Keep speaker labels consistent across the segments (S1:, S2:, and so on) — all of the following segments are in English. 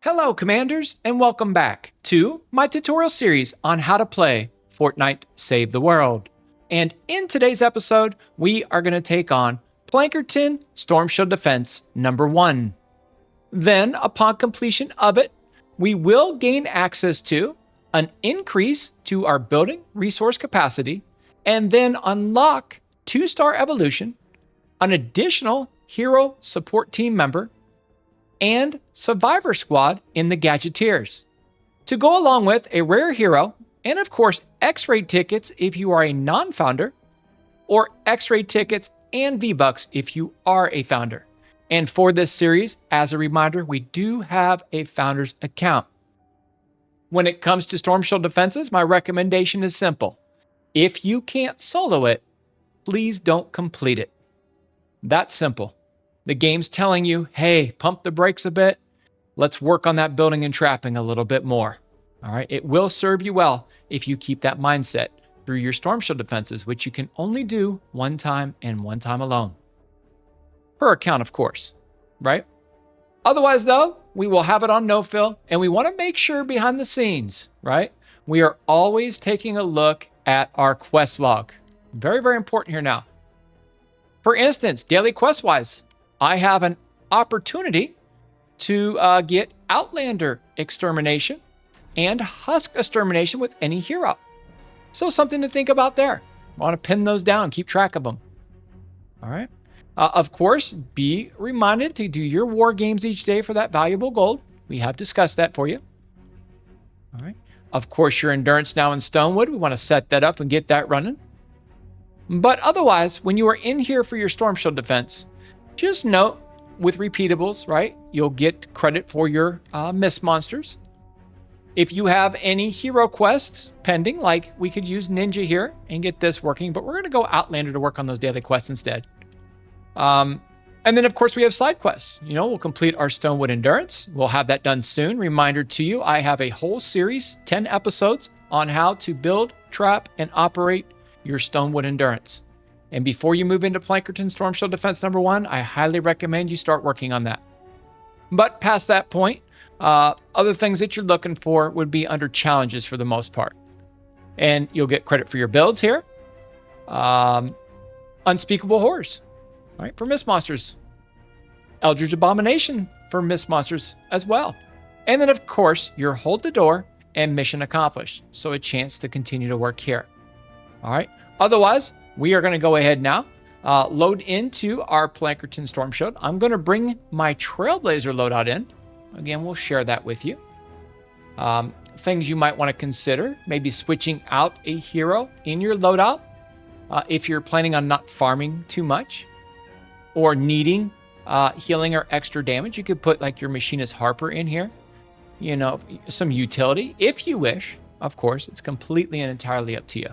S1: Hello Commanders, and welcome back to my tutorial series on how to play Fortnite Save the World. And in today's episode, we are going to take on Plankerton Storm Shield Defense number 1. Then, upon completion of it, we will gain access to an increase to our building resource capacity, and then unlock 2-star evolution, an additional hero support team member, and Survivor Squad in the Gadgeteers, to go along with a rare hero, and of course X-ray tickets if you are a non-founder, or X-ray tickets and V-Bucks if you are a founder. And for this series, as a reminder, we do have a founder's account. When it comes to Storm Shield defenses, my recommendation is simple. If you can't solo it, please don't complete it. That's simple. The game's telling you, hey, pump the brakes a bit. Let's work on that building and trapping a little bit more. All right, it will serve you well if you keep that mindset through your Storm Shield defenses, which you can only do one time and one time alone. Per account, of course, right? Otherwise, though, we will have it on no-fill, and we want to make sure behind the scenes, right? We are always taking a look at our quest log. Very, very important here now. For instance, daily quest-wise, I have an opportunity to get Outlander extermination and Husk extermination with any hero. So something to think about there. I want to pin those down, keep track of them. All right. Of course, be reminded to do your war games each day for that valuable gold. We have discussed that for you. All right. Of course, your endurance now in Stonewood, we want to set that up and get that running. But otherwise, when you are in here for your Storm Shield defense, just note, with repeatables, right, you'll get credit for your mist monsters. If you have any hero quests pending, like we could use Ninja here and get this working, but we're going to go Outlander to work on those daily quests instead. And then, of course, we have side quests. You know, we'll complete our Stonewood Endurance. We'll have that done soon. Reminder to you, I have a whole series, 10 episodes, on how to build, trap, and operate your Stonewood Endurance. And before you move into Plankerton Storm Shield Defense number 1, I highly recommend you start working on that. But past that point, other things that you're looking for would be under challenges for the most part. And you'll get credit for your builds here. Unspeakable Horrors, right, for Mist Monsters. Eldritch Abomination for Mist Monsters as well. And then, of course, your Hold the Door and Mission Accomplished. So a chance to continue to work here. All right. Otherwise, we are going to go ahead now, load into our Plankerton Storm Shield. I'm going to bring my Trailblazer loadout in. Again, we'll share that with you. Things you might want to consider, maybe switching out a hero in your loadout if you're planning on not farming too much or needing healing or extra damage. You could put like your Machinist Harper in here, you know, some utility if you wish. Of course, it's completely and entirely up to you.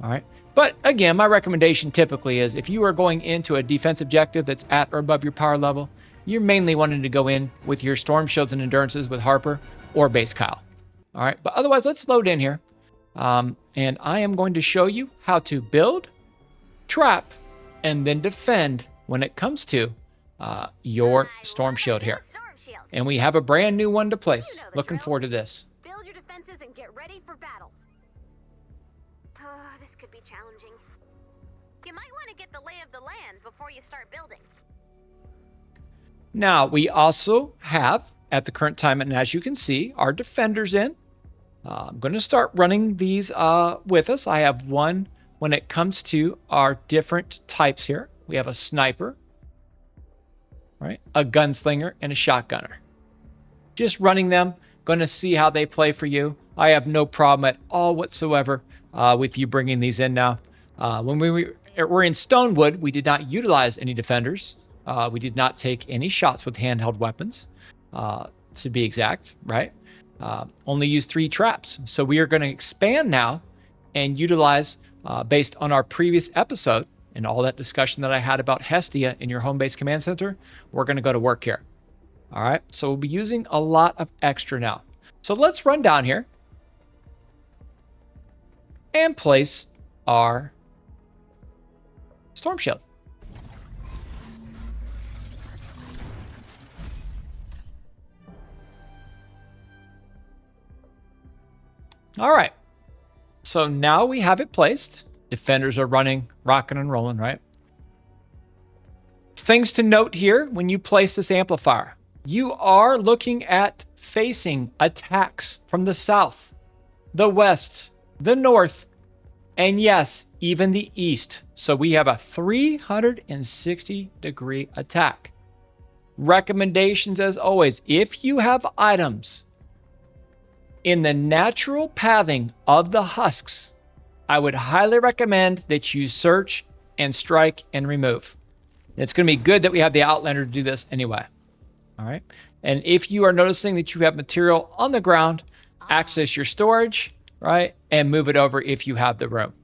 S1: All right. But again, my recommendation typically is if you are going into a defense objective that's at or above your power level, you're mainly wanting to go in with your Storm Shields and Endurances with Harper or Base Kyle. All right, but otherwise, let's load in here. And I am going to show you how to build, trap, and then defend when it comes to your Storm Shield here. And we have a brand new one to place. Looking forward to this.
S2: Build your defenses and get ready for battle. This could be challenging. You might want to get the lay of the land before you start building.
S1: Now, we also have, at the current time, and as you can see, our defenders in. I'm going to start running these with us. I have one when it comes to our different types here. We have a sniper, right? A gunslinger, and a shotgunner. Just running them, going to see how they play for you. I have no problem at all whatsoever with you bringing these in now. When we were in Stonewood, we did not utilize any defenders. We did not take any shots with handheld weapons, to be exact, right? Only use 3 traps. So we are going to expand now and utilize, based on our previous episode and all that discussion that I had about Hestia in your home base command center, we're going to go to work here. All right, so we'll be using a lot of extra now. So let's run down here and place our Storm Shield. All right. So now we have it placed. Defenders are running, rocking and rolling, right? Things to note here when you place this amplifier. You are looking at facing attacks from the south, the west, the north, and yes, even the east. So we have a 360-degree attack. Recommendations as always, if you have items in the natural pathing of the husks, I would highly recommend that you search and strike and remove. It's going to be good that we have the Outlander to do this anyway. All right. And if you are noticing that you have material on the ground, access your storage, right? And move it over if you have the room.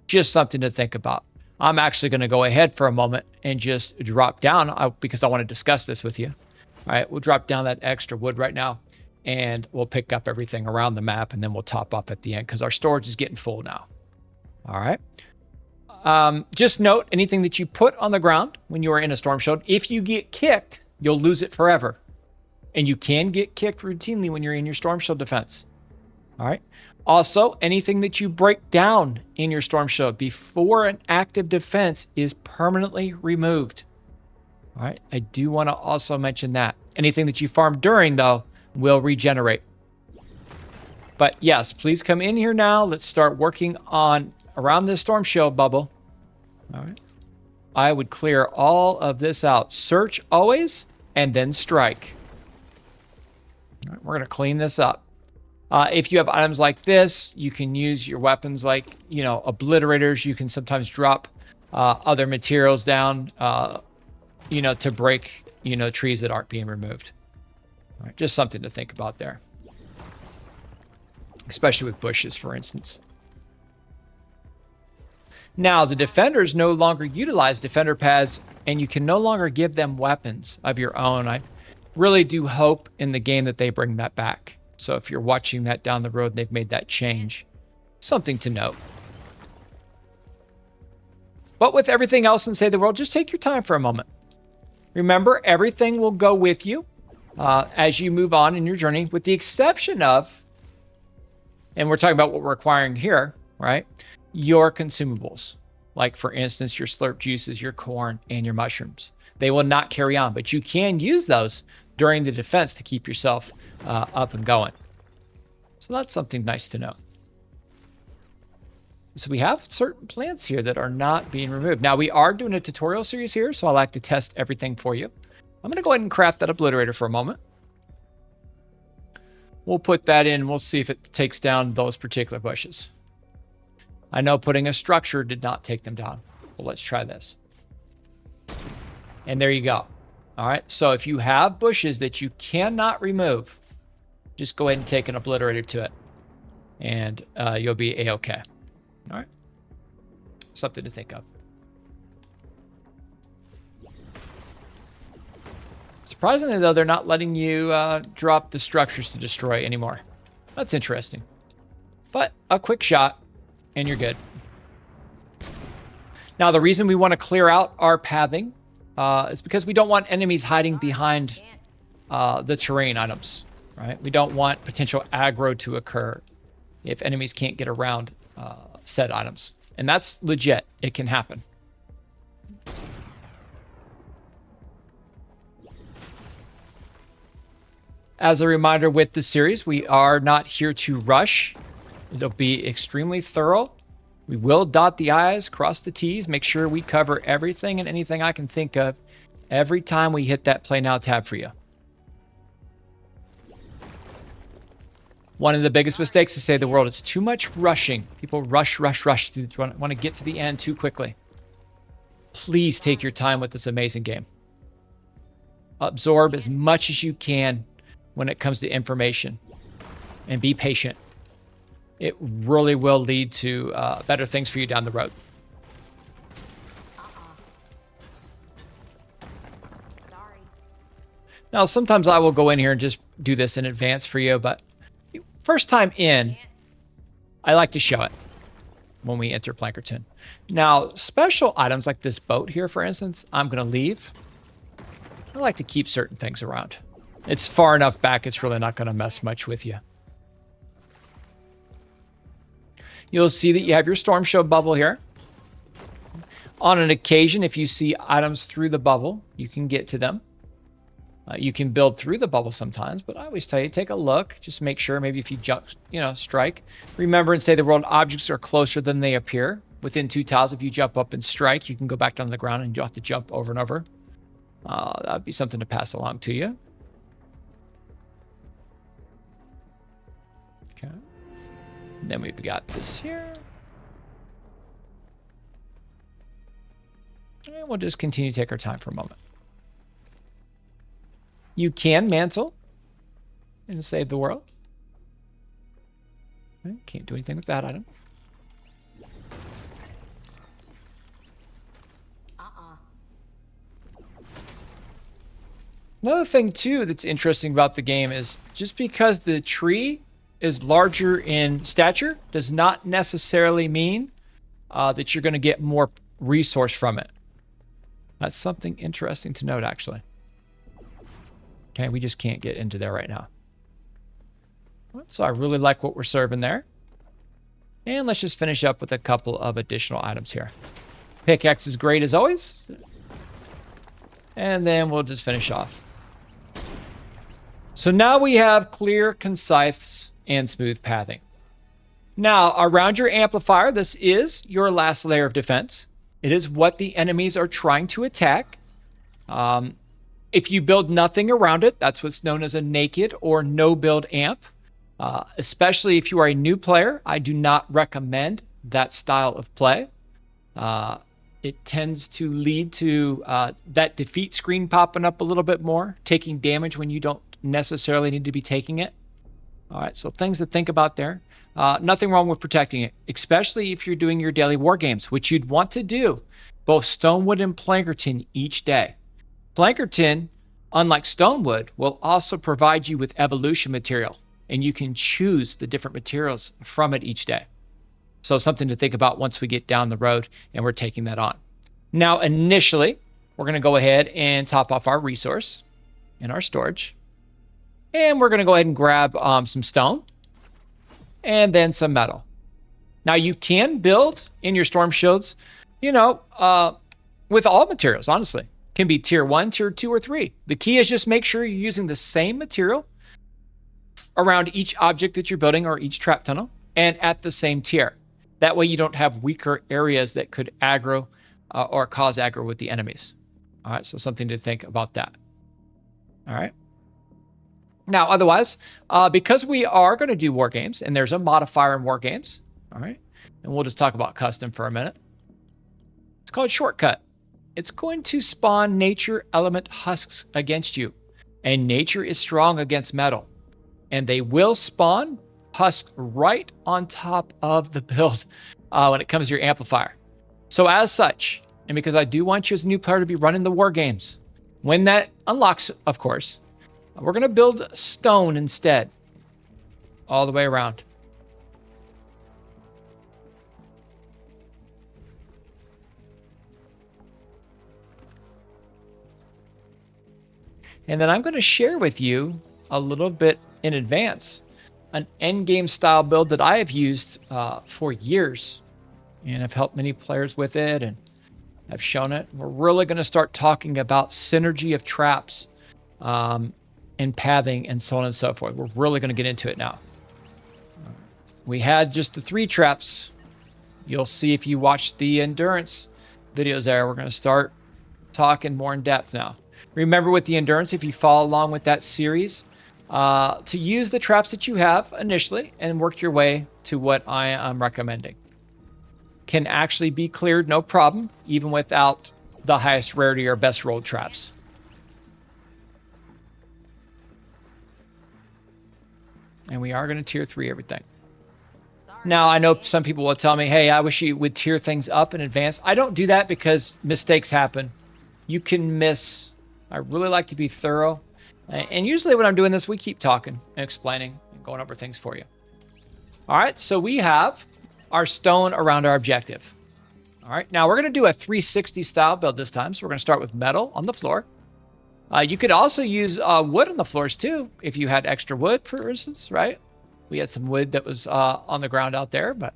S1: Just something to think about. I'm actually going to go ahead for a moment and just drop down because I want to discuss this with you. All right. We'll drop down that extra wood right now and we'll pick up everything around the map and then we'll top off at the end because our storage is getting full now. All right. Just note anything that you put on the ground when you are in a storm shield. If you get kicked, you'll lose it forever. And you can get kicked routinely when you're in your storm shield defense. All right. Also, anything that you break down in your storm shield before an active defense is permanently removed. All right. I do want to also mention that. Anything that you farm during, though, will regenerate. But yes, please come in here now. Let's start working on around this storm shield bubble. All right. I would clear all of this out. Search always, and then strike. All right, we're going to clean this up. If you have items like this, you can use your weapons like, obliterators. You can sometimes drop other materials down, to break, trees that aren't being removed. All right, just something to think about there. Especially with bushes, for instance. Now, the defenders no longer utilize defender pads, and you can no longer give them weapons of your own. I really do hope in the game that they bring that back. So if you're watching that down the road and they've made that change, something to note. But with everything else in Save the World, just take your time for a moment. Remember, everything will go with you as you move on in your journey, with the exception of, and we're talking about what we're acquiring here, right? Your consumables, like for instance, your slurp juices, your corn, and your mushrooms. They will not carry on, but you can use those during the defense to keep yourself up and going. So that's something nice to know. So we have certain plants here that are not being removed. Now we are doing a tutorial series here, so I like to test everything for you. I'm going to go ahead and craft that obliterator for a moment. We'll put that in. We'll see if it takes down those particular bushes. I know putting a structure did not take them down. Well, let's try this. And there you go. All right. So if you have bushes that you cannot remove, just go ahead and take an obliterator to it. And you'll be A-okay. All right. Something to think of. Surprisingly, though, they're not letting you drop the structures to destroy anymore. That's interesting. But a quick shot. And you're good. Now, the reason we want to clear out our pathing is because we don't want enemies hiding behind the terrain items, right? We don't want potential aggro to occur if enemies can't get around said items. And that's legit. It can happen. As a reminder with the series, we are not here to rush. It'll be extremely thorough. We will dot the I's, cross the T's, make sure we cover everything and anything I can think of every time we hit that Play Now tab for you. One of the biggest mistakes to Save the World is too much rushing. People rush. Want to get to the end too quickly. Please take your time with this amazing game. Absorb as much as you can when it comes to information. And be patient. It really will lead to better things for you down the road.
S2: Sorry.
S1: Now, sometimes I will go in here and just do this in advance for you, but first time in, I like to show it when we enter Plankerton. Now, special items like this boat here, for instance, I'm going to leave. I like to keep certain things around. It's far enough back, it's really not going to mess much with you. you'll see that you have your Storm Shield bubble here. On an occasion, if you see items through the bubble, you can get to them. You can build through the bubble sometimes, but I always tell you, take a look. Just make sure, maybe if you jump, strike. Remember, in Save the World, objects are closer than they appear. Within 2 tiles, if you jump up and strike, you can go back down to the ground and you don't have to jump over and over. That would be something to pass along to you. Okay. And then we've got this here. And we'll just continue to take our time for a moment. You can mantle and save the world. Okay, can't do anything with that item. Another thing, too, that's interesting about the game is just because the tree is larger in stature does not necessarily mean that you're going to get more resource from it. That's something interesting to note, actually. Okay, we just can't get into there right now. So I really like what we're serving there. And let's just finish up with a couple of additional items here. Pickaxe is great as always. And then we'll just finish off. So now we have clear, concise, and smooth pathing. Now, around your amplifier, this is your last layer of defense. It is what the enemies are trying to attack. If you build nothing around it, that's what's known as a naked or no build amp. Especially if you are a new player, I do not recommend that style of play. It tends to lead to that defeat screen popping up a little bit more, taking damage when you don't necessarily need to be taking it. All right, so things to think about there. Nothing wrong with protecting it, especially if you're doing your daily war games, which you'd want to do both Stonewood and Plankerton each day. Plankerton, unlike Stonewood, will also provide you with evolution material, and you can choose the different materials from it each day. So something to think about once we get down the road and we're taking that on. Now, initially, we're going to go ahead and top off our resource in our storage. And we're going to go ahead and grab some stone and then some metal. Now, you can build in your storm shields, with all materials, honestly. Can be tier 1, tier 2, or 3. The key is just make sure you're using the same material around each object that you're building or each trap tunnel and at the same tier. That way you don't have weaker areas that could aggro or cause aggro with the enemies. All right, so something to think about that. All right. Now, otherwise, because we are going to do war games, and there's a modifier in war games, all right, and we'll just talk about custom for a minute. It's called shortcut. It's going to spawn nature element husks against you, and nature is strong against metal, and they will spawn husks right on top of the build when it comes to your amplifier. So as such, and because I do want you as a new player to be running the war games, when that unlocks, of course, we're going to build stone instead, all the way around. And then I'm going to share with you a little bit in advance an endgame style build that I have used for years, and I've helped many players with it, and I've shown it. We're really going to start talking about synergy of traps and pathing and so on and so forth. We're really going to get into it now. We had just the 3 traps. You'll see if you watch the endurance videos there. We're going to start talking more in depth now. Remember with the endurance, if you follow along with that series, to use the traps that you have initially and work your way to what I am recommending. Can actually be cleared, no problem, even without the highest rarity or best rolled traps. And we are going to tier 3 everything. Now, I know some people will tell me, hey, I wish you would tier things up in advance. I don't do that because mistakes happen. You can miss. I really like to be thorough. And usually when I'm doing this, we keep talking and explaining and going over things for you. All right, so we have our stone around our objective. All right, now we're going to do a 360 style build this time. So we're going to start with metal on the floor. You could also use wood on the floors too, if you had extra wood, for instance, right? We had some wood that was on the ground out there, but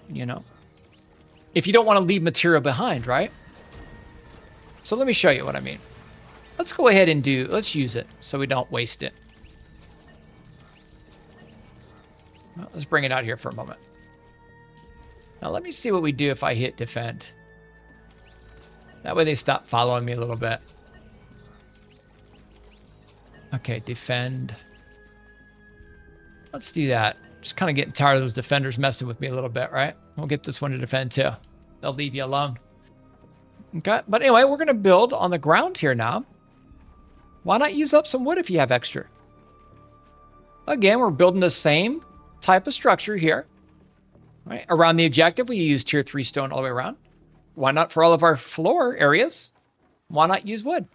S1: you know, if you don't want to leave material behind, right? So let me show you what I mean. Let's go ahead and let's use it so we don't waste it. Well, let's bring it out here for a moment. Now let me see what we do if I hit defend. That way they stop following me a little bit. Okay, defend. Let's do that. Just kind of getting tired of those defenders messing with me a little bit, right? We'll get this one to defend too. They'll leave you alone. Okay, but anyway, we're going to build on the ground here now. Why not use up some wood if you have extra? Again, we're building the same type of structure here. Right? Around the objective, we use tier 3 stone all the way around. Why not for all of our floor areas? Why not use wood?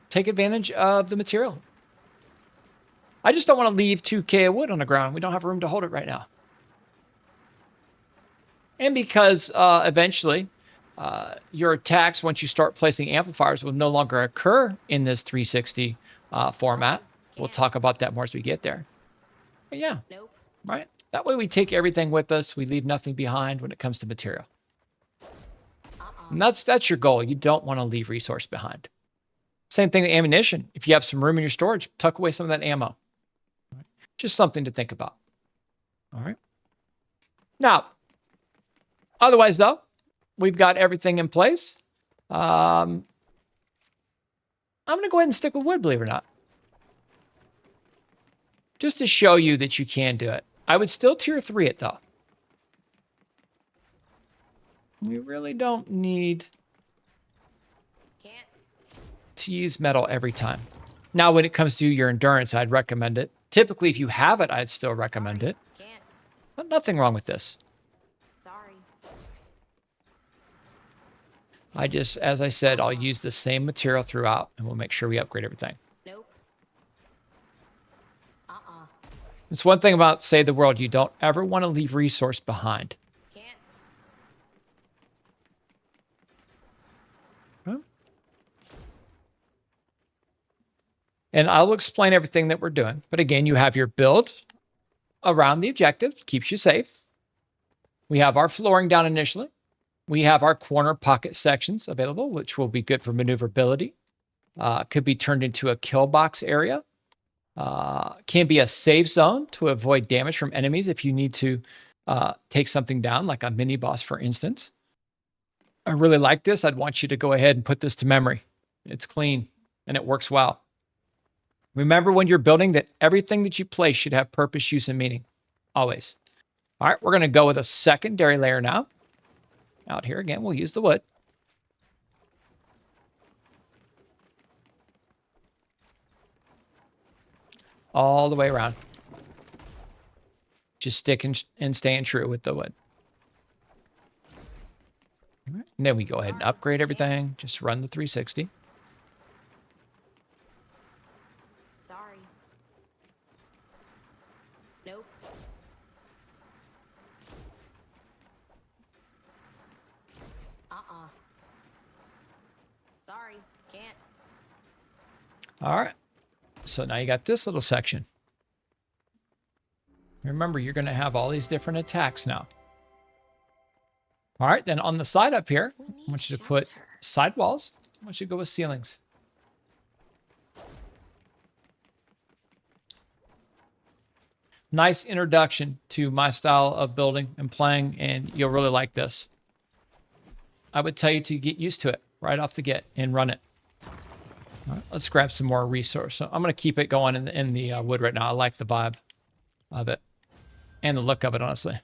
S1: Take advantage of the material. I just don't want to leave 2K of wood on the ground. We don't have room to hold it right now. And because eventually your attacks, once you start placing amplifiers, will no longer occur in this 360 format. We'll talk about that more as we get there. But yeah, right? That way we take everything with us. We leave nothing behind when it comes to material. And that's your goal. You don't want to leave resource behind. Same thing with ammunition. If you have some room in your storage, tuck away some of that ammo. Just something to think about. All right. Now, otherwise, though, we've got everything in place. I'm going to go ahead and stick with wood, believe it or not. Just to show you that you can do it. I would still tier 3 it, though. We really don't need to use metal every time. Now, when it comes to your endurance, I'd recommend it. Typically, if you have it, I'd still recommend it. But nothing wrong with this.
S2: Sorry.
S1: I just, as I said, I'll use the same material throughout, and we'll make sure we upgrade everything.
S2: Nope.
S1: It's one thing about Save the World. You don't ever want to leave resource behind. And I'll explain everything that we're doing. But again, you have your build around the objective, keeps you safe. We have our flooring down initially. We have our corner pocket sections available, which will be good for maneuverability. Could be turned into a kill box area. Can be a safe zone to avoid damage from enemies if you need to take something down, like a mini boss, for instance. I really like this. I'd want you to go ahead and put this to memory. It's clean and it works well. Remember when you're building that everything that you place should have purpose, use, and meaning. Always. All right, we're going to go with a secondary layer now. Out here again, we'll use the wood. All the way around. Just sticking and staying true with the wood. All right, and then we go ahead and upgrade everything. Just run the 360.
S2: Sorry, can't.
S1: All right. So now you got this little section. Remember, you're going to have all these different attacks now. All right. Then on the side up here, I want you to put side walls. I want you to go with ceilings. Nice introduction to my style of building and playing, and you'll really like this. I would tell you to get used to it right off the get and run it. All right, let's grab some more resource. So I'm going to keep it going in the wood right now. I like the vibe of it and the look of it, honestly.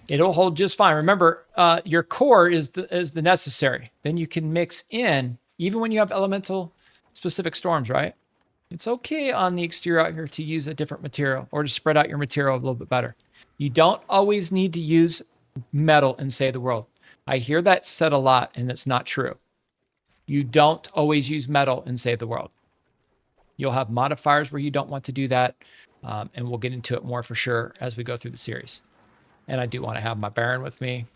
S1: It'll hold just fine. Remember, your core is the necessary. Then you can mix in, even when you have elemental specific storms, right? It's okay on the exterior out here to use a different material or to spread out your material a little bit better. You don't always need to use metal in Save the World. I hear that said a lot, and it's not true. You don't always use metal in Save the World. You'll have modifiers where you don't want to do that, and we'll get into it more for sure as we go through the series. And I do want to have my Baron with me.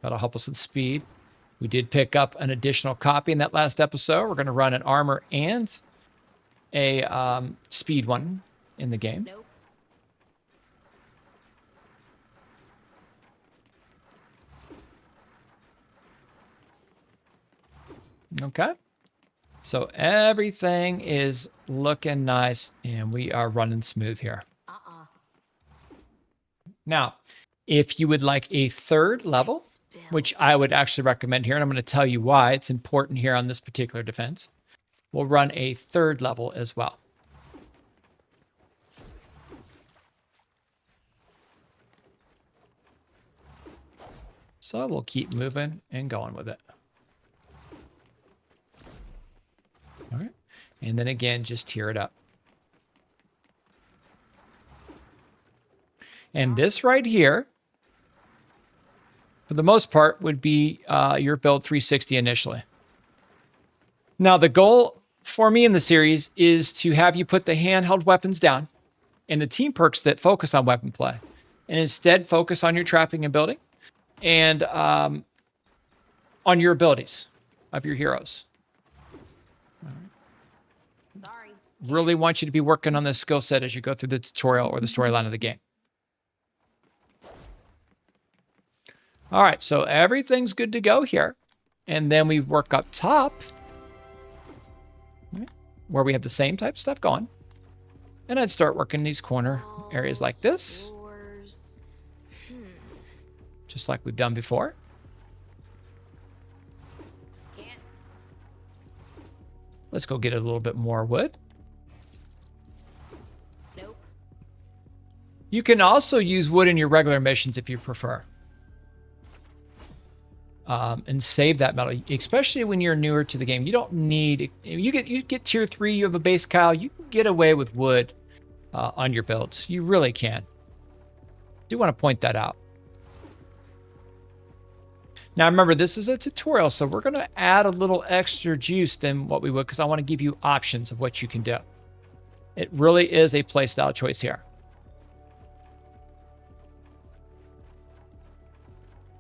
S1: That'll help us with speed. We did pick up an additional copy in that last episode. We're going to run an armor and a speed one in the game.
S2: Nope.
S1: Okay. So everything is looking nice and we are running smooth here. Now, if you would like a third level, which I would actually recommend here, and I'm going to tell you why it's important here on this particular defense, we'll run a third level as well. So we'll keep moving and going with it. All right. And then again, just tear it up. And this right here, for the most part, would be your build 360 initially. Now, the goal for me in the series is to have you put the handheld weapons down and the team perks that focus on weapon play, and instead focus on your trapping and building and on your abilities of your heroes.
S2: Sorry.
S1: Really want you to be working on this skill set as you go through the tutorial or the storyline of the game. All right, so everything's good to go here. And then we work up top where we have the same type of stuff going. And I'd start working these corner areas like this. Just like we've done before. Let's go get a little bit more wood.
S2: Nope.
S1: You can also use wood in your regular missions if you prefer. And save that metal, especially when you're newer to the game. You don't need, you get tier 3, you have a base cow, you can get away with wood on your builds. You really can. Do want to point that out. Now remember, this is a tutorial, so we're going to add a little extra juice than what we would, because I want to give you options of what you can do. It really is a playstyle choice here.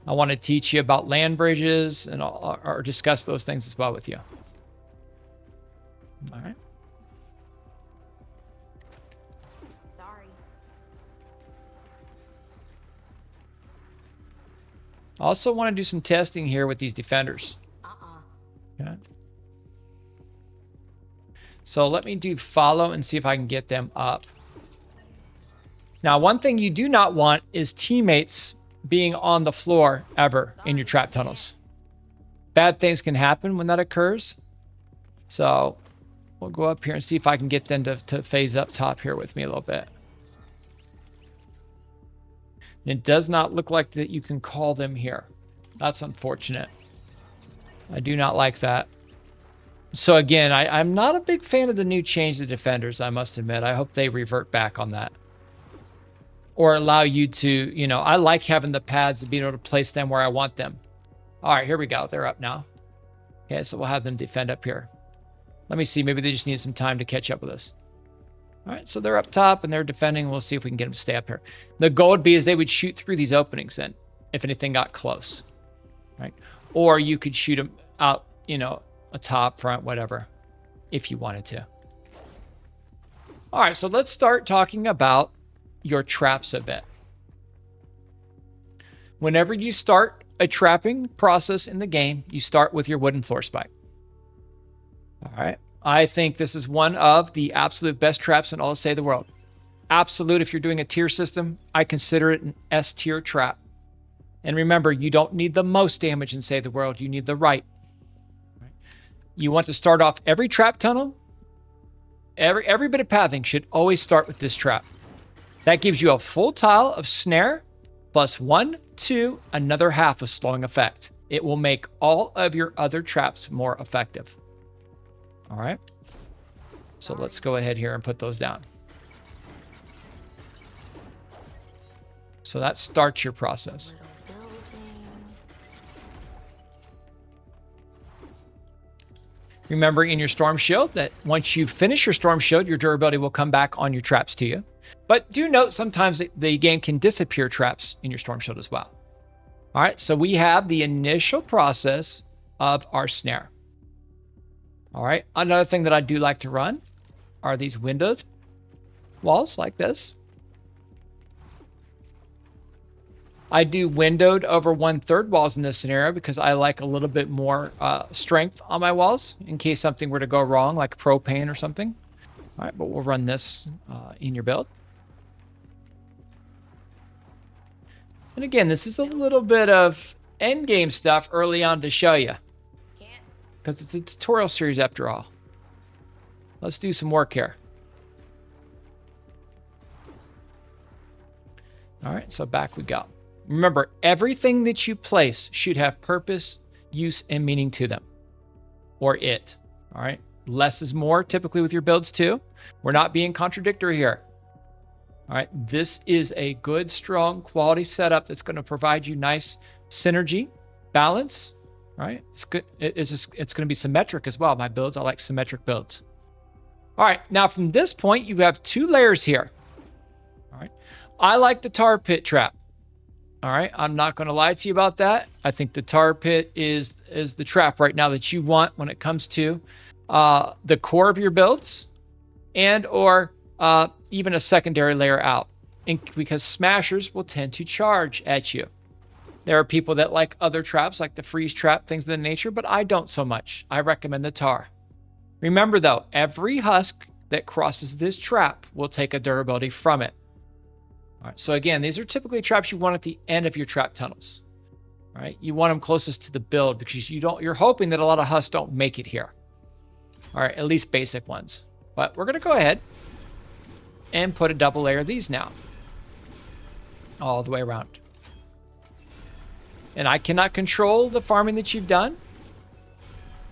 S1: I want to teach you about land bridges and or discuss those things as well with you. All right.
S2: Sorry.
S1: I also want to do some testing here with these defenders. Okay. So let me do follow and see if I can get them up. Now, one thing you do not want is teammates being on the floor ever in your trap tunnels. Bad things can happen when that occurs. So we'll go up here and see if I can get them to phase up top here with me a little bit. And it does not look like that you can call them here. That's unfortunate. I do not like that. So again, I'm not a big fan of the new change to defenders, I must admit. I hope they revert back on that. Or allow you to, you know, I like having the pads and being able to place them where I want them. All right, here we go. They're up now. Okay, so we'll have them defend up here. Let me see. Maybe they just need some time to catch up with us. All right, so they're up top and they're defending. We'll see if we can get them to stay up here. The goal would be is they would shoot through these openings and if anything got close, right? Or you could shoot them out, you know, a top, front, whatever, if you wanted to. All right, so let's start talking about your traps a bit. Whenever you start a trapping process in the game, you start with your wooden floor spike. All right. I think this is one of the absolute best traps in all of Save the World. Absolute, if you're doing a tier system, I consider it an S tier trap. And remember, you don't need the most damage in Save the World. You need the right. You want to start off every trap tunnel. Every bit of pathing should always start with this trap. That gives you a full tile of snare plus 1, 2, another half of slowing effect. It will make all of your other traps more effective. All right. So let's go ahead here and put those down. So that starts your process. Remember in your Storm Shield that once you finish your Storm Shield, your durability will come back on your traps to you. But do note sometimes the game can disappear traps in your Storm Shield as well. All right, so we have the initial process of our snare. All right, another thing that I do like to run are these windowed walls like this. I do windowed over 1/3 walls in this scenario because I like a little bit more strength on my walls in case something were to go wrong, like propane or something. All right, but we'll run this in your build. And again, this is a little bit of endgame stuff early on to show you, because it's a tutorial series after all. Let's do some work here. All right, so back we go. Remember, everything that you place should have purpose, use, and meaning to them, or it. All right, less is more typically with your builds too. We're not being contradictory here. All right, this is a good, strong, quality setup that's going to provide you nice synergy, balance. All right, it's good. It's going to be symmetric as well. My builds, I like symmetric builds. All right, now from this point, you have 2 layers here. All right, I like the tar pit trap. All right, I'm not going to lie to you about that. I think the tar pit is the trap right now that you want when it comes to the core of your builds, and or even a secondary layer out, because smashers will tend to charge at you. There are people that like other traps, like the freeze trap, things of that nature, but I don't so much. I recommend the tar. Remember though, every husk that crosses this trap will take a durability from it. All right, so again, these are typically traps you want at the end of your trap tunnels. All right, you want them closest to the build because you're hoping that a lot of husks don't make it here. All right, at least basic ones. But we're gonna go ahead and put a double layer of these now, all the way around. And I cannot control the farming that you've done.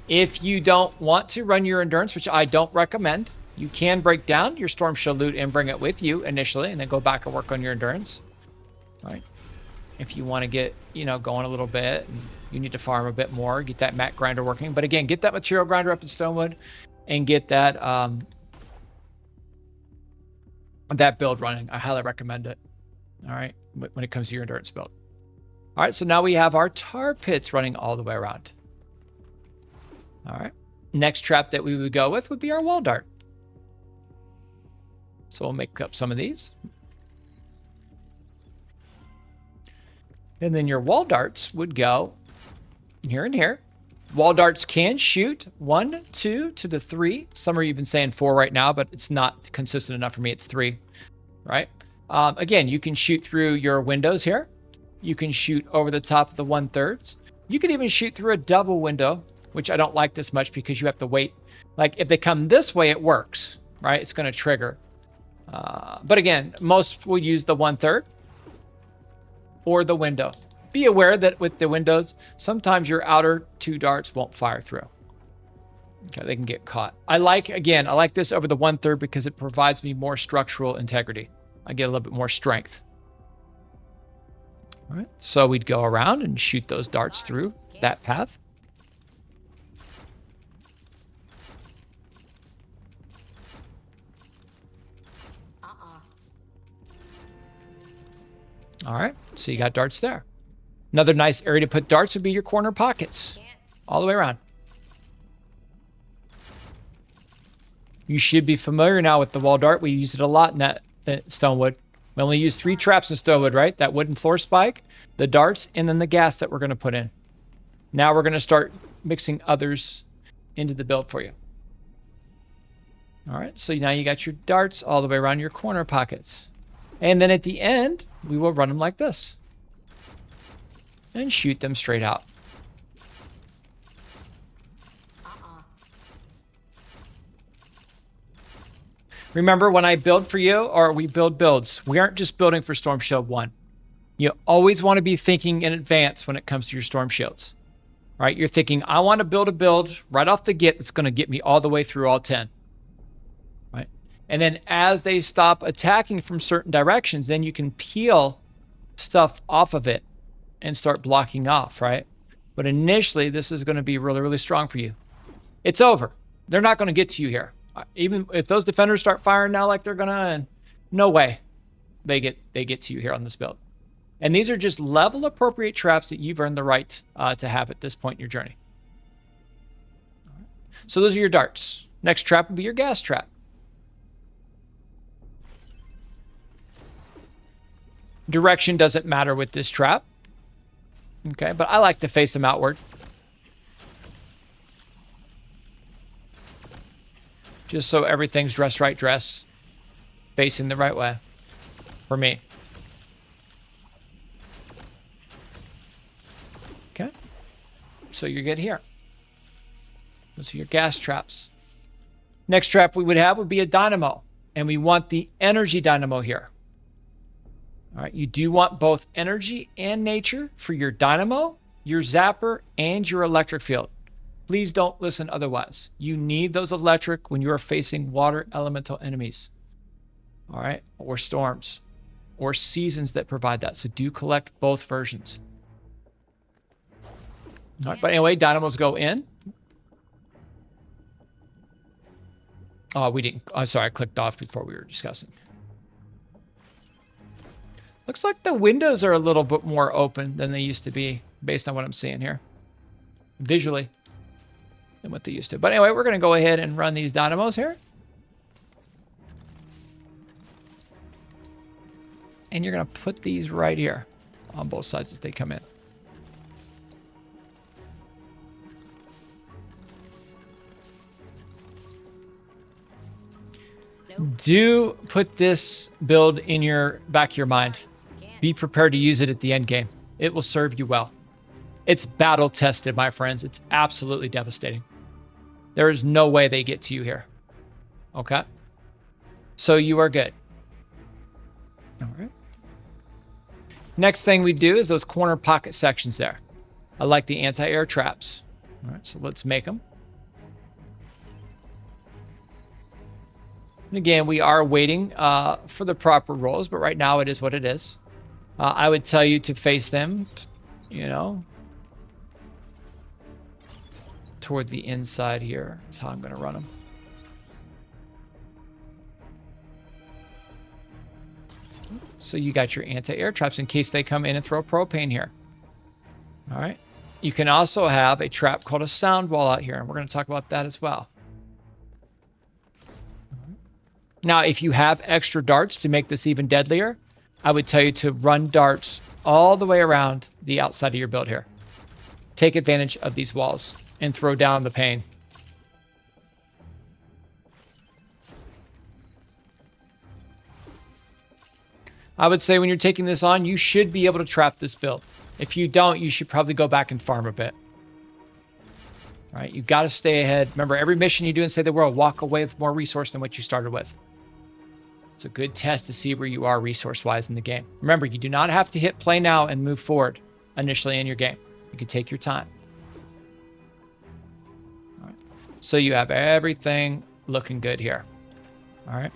S1: If you don't want to run your endurance, which I don't recommend, you can break down your Storm Shield loot and bring it with you initially, and then go back and work on your endurance. All right. If you want to get, going a little bit, and you need to farm a bit more, get that mat grinder working. But again, get that material grinder up in Stonewood, and get that that build running. I highly recommend it. All right, when it comes to your endurance build. All right, so now we have our tar pits running all the way around. All right, next trap that we would go with would be our wall dart. So we'll make up some of these. And then your wall darts would go here and here. Wall darts can shoot 1, 2 to the 3. Some are even saying 4 right now, but it's not consistent enough for me. It's 3, right? Again, you can shoot through your windows here. You can shoot over the top of the 1/3. You can even shoot through a double window, which I don't like this much because you have to wait. Like if they come this way, it works, right? It's going to trigger. But again, most will use the 1/3 or the window. Be aware that with the windows, sometimes your outer 2 darts won't fire through. Okay, they can get caught. I like this over the 1/3 because it provides me more structural integrity. I get a little bit more strength. All right, so we'd go around and shoot those darts through that path. All right, so you got darts there. Another nice area to put darts would be your corner pockets, all the way around. You should be familiar now with the wall dart. We use it a lot in that Stonewood. We only use 3 traps in Stonewood, right? That wooden floor spike, the darts, and then the gas that we're going to put in. Now we're going to start mixing others into the build for you. All right, so now you got your darts all the way around your corner pockets. And then at the end, we will run them like this and shoot them straight out. Remember, when I build for you, or we build builds, we aren't just building for Storm Shield 1. You always want to be thinking in advance when it comes to your Storm Shields, right? You're thinking, I want to build a build right off the get that's going to get me all the way through all 10, right? And then as they stop attacking from certain directions, then you can peel stuff off of it and start blocking off, right? But initially, this is going to be really, really strong for you. It's over. They're not going to get to you here. Even if those defenders start firing now like they're gonna, no way they get to you here on this build. And these are just level appropriate traps that you've earned the right to have at this point in your journey. All right. So those are your darts. Next trap would be your gas trap. Direction doesn't matter with this trap. Okay, but I like to face them outward. Just so everything's dressed right facing the right way for me. Okay, so you're good here. Those are your gas traps. Next trap we would have would be a dynamo, and we want the energy dynamo here. All right, you do want both energy and nature for your dynamo, your zapper, and your electric field. Please don't listen otherwise. You need those electric when you are facing water elemental enemies. All right, or storms, or seasons that provide that. So do collect both versions. All right, but anyway, dynamos go in. Oh, we didn't. I'm sorry, I clicked off before we were discussing. Looks like the windows are a little bit more open than they used to be, based on what I'm seeing here. Visually, than what they used to. But anyway, we're going to go ahead and run these dynamos here. And you're going to put these right here on both sides as they come in. Do put this build in your back of your mind. Be prepared to use it at the end game. It will serve you well. It's battle tested, my friends. It's absolutely devastating. There is no way they get to you here. Okay? So you are good. All right. Next thing we do is those corner pocket sections there. I like the anti-air traps. All right, so let's make them. And again, we are waiting for the proper rolls, but right now it is what it is. I would tell you to face them, you know, toward the inside here. That's how I'm going to run them. So you got your anti-air traps in case they come in and throw propane here. All right. You can also have a trap called a sound wall out here, and we're going to talk about that as well. Now, if you have extra darts to make this even deadlier, I would tell you to run darts all the way around the outside of your build here. Take advantage of these walls and throw down the pain. I would say when you're taking this on, you should be able to trap this build. If you don't, you should probably go back and farm a bit. All right, you've got to stay ahead. Remember, every mission you do in Save the World, walk away with more resource than what you started with. It's a good test to see where you are resource-wise in the game. Remember, you do not have to hit play now and move forward initially in your game. You can take your time. All right. So you have everything looking good here. All right.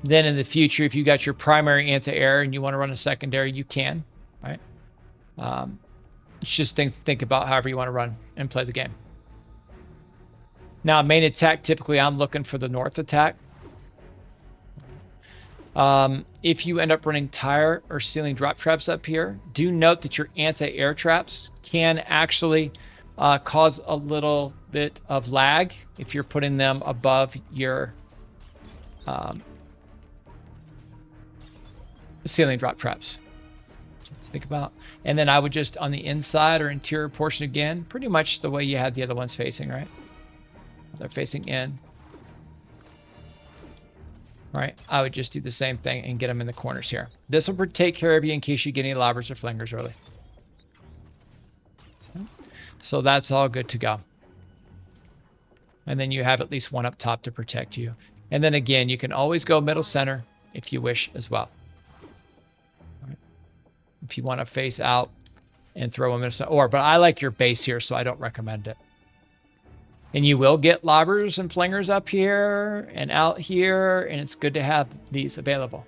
S1: Then in the future, if you got your primary anti-air and you want to run a secondary, you can. Right. It's just think about however you want to run and play the game. Now, main attack, typically I'm looking for the north attack. If you end up running tire or ceiling drop traps up here, do note that your anti-air traps can actually cause a little bit of lag if you're putting them above your ceiling drop traps. Think about. And then I would just on the inside or interior portion again, pretty much the way you had the other ones facing, right? They're facing in. Right, I would just do the same thing and get them in the corners here. This will take care of you in case you get any lobbers or flingers early. So that's all good to go. And then you have at least one up top to protect you. And then again, you can always go middle center if you wish as well. Right. If you want to face out and throw a middle center. But I like your base here, so I don't recommend it. And you will get lobbers and flingers up here and out here, and it's good to have these available.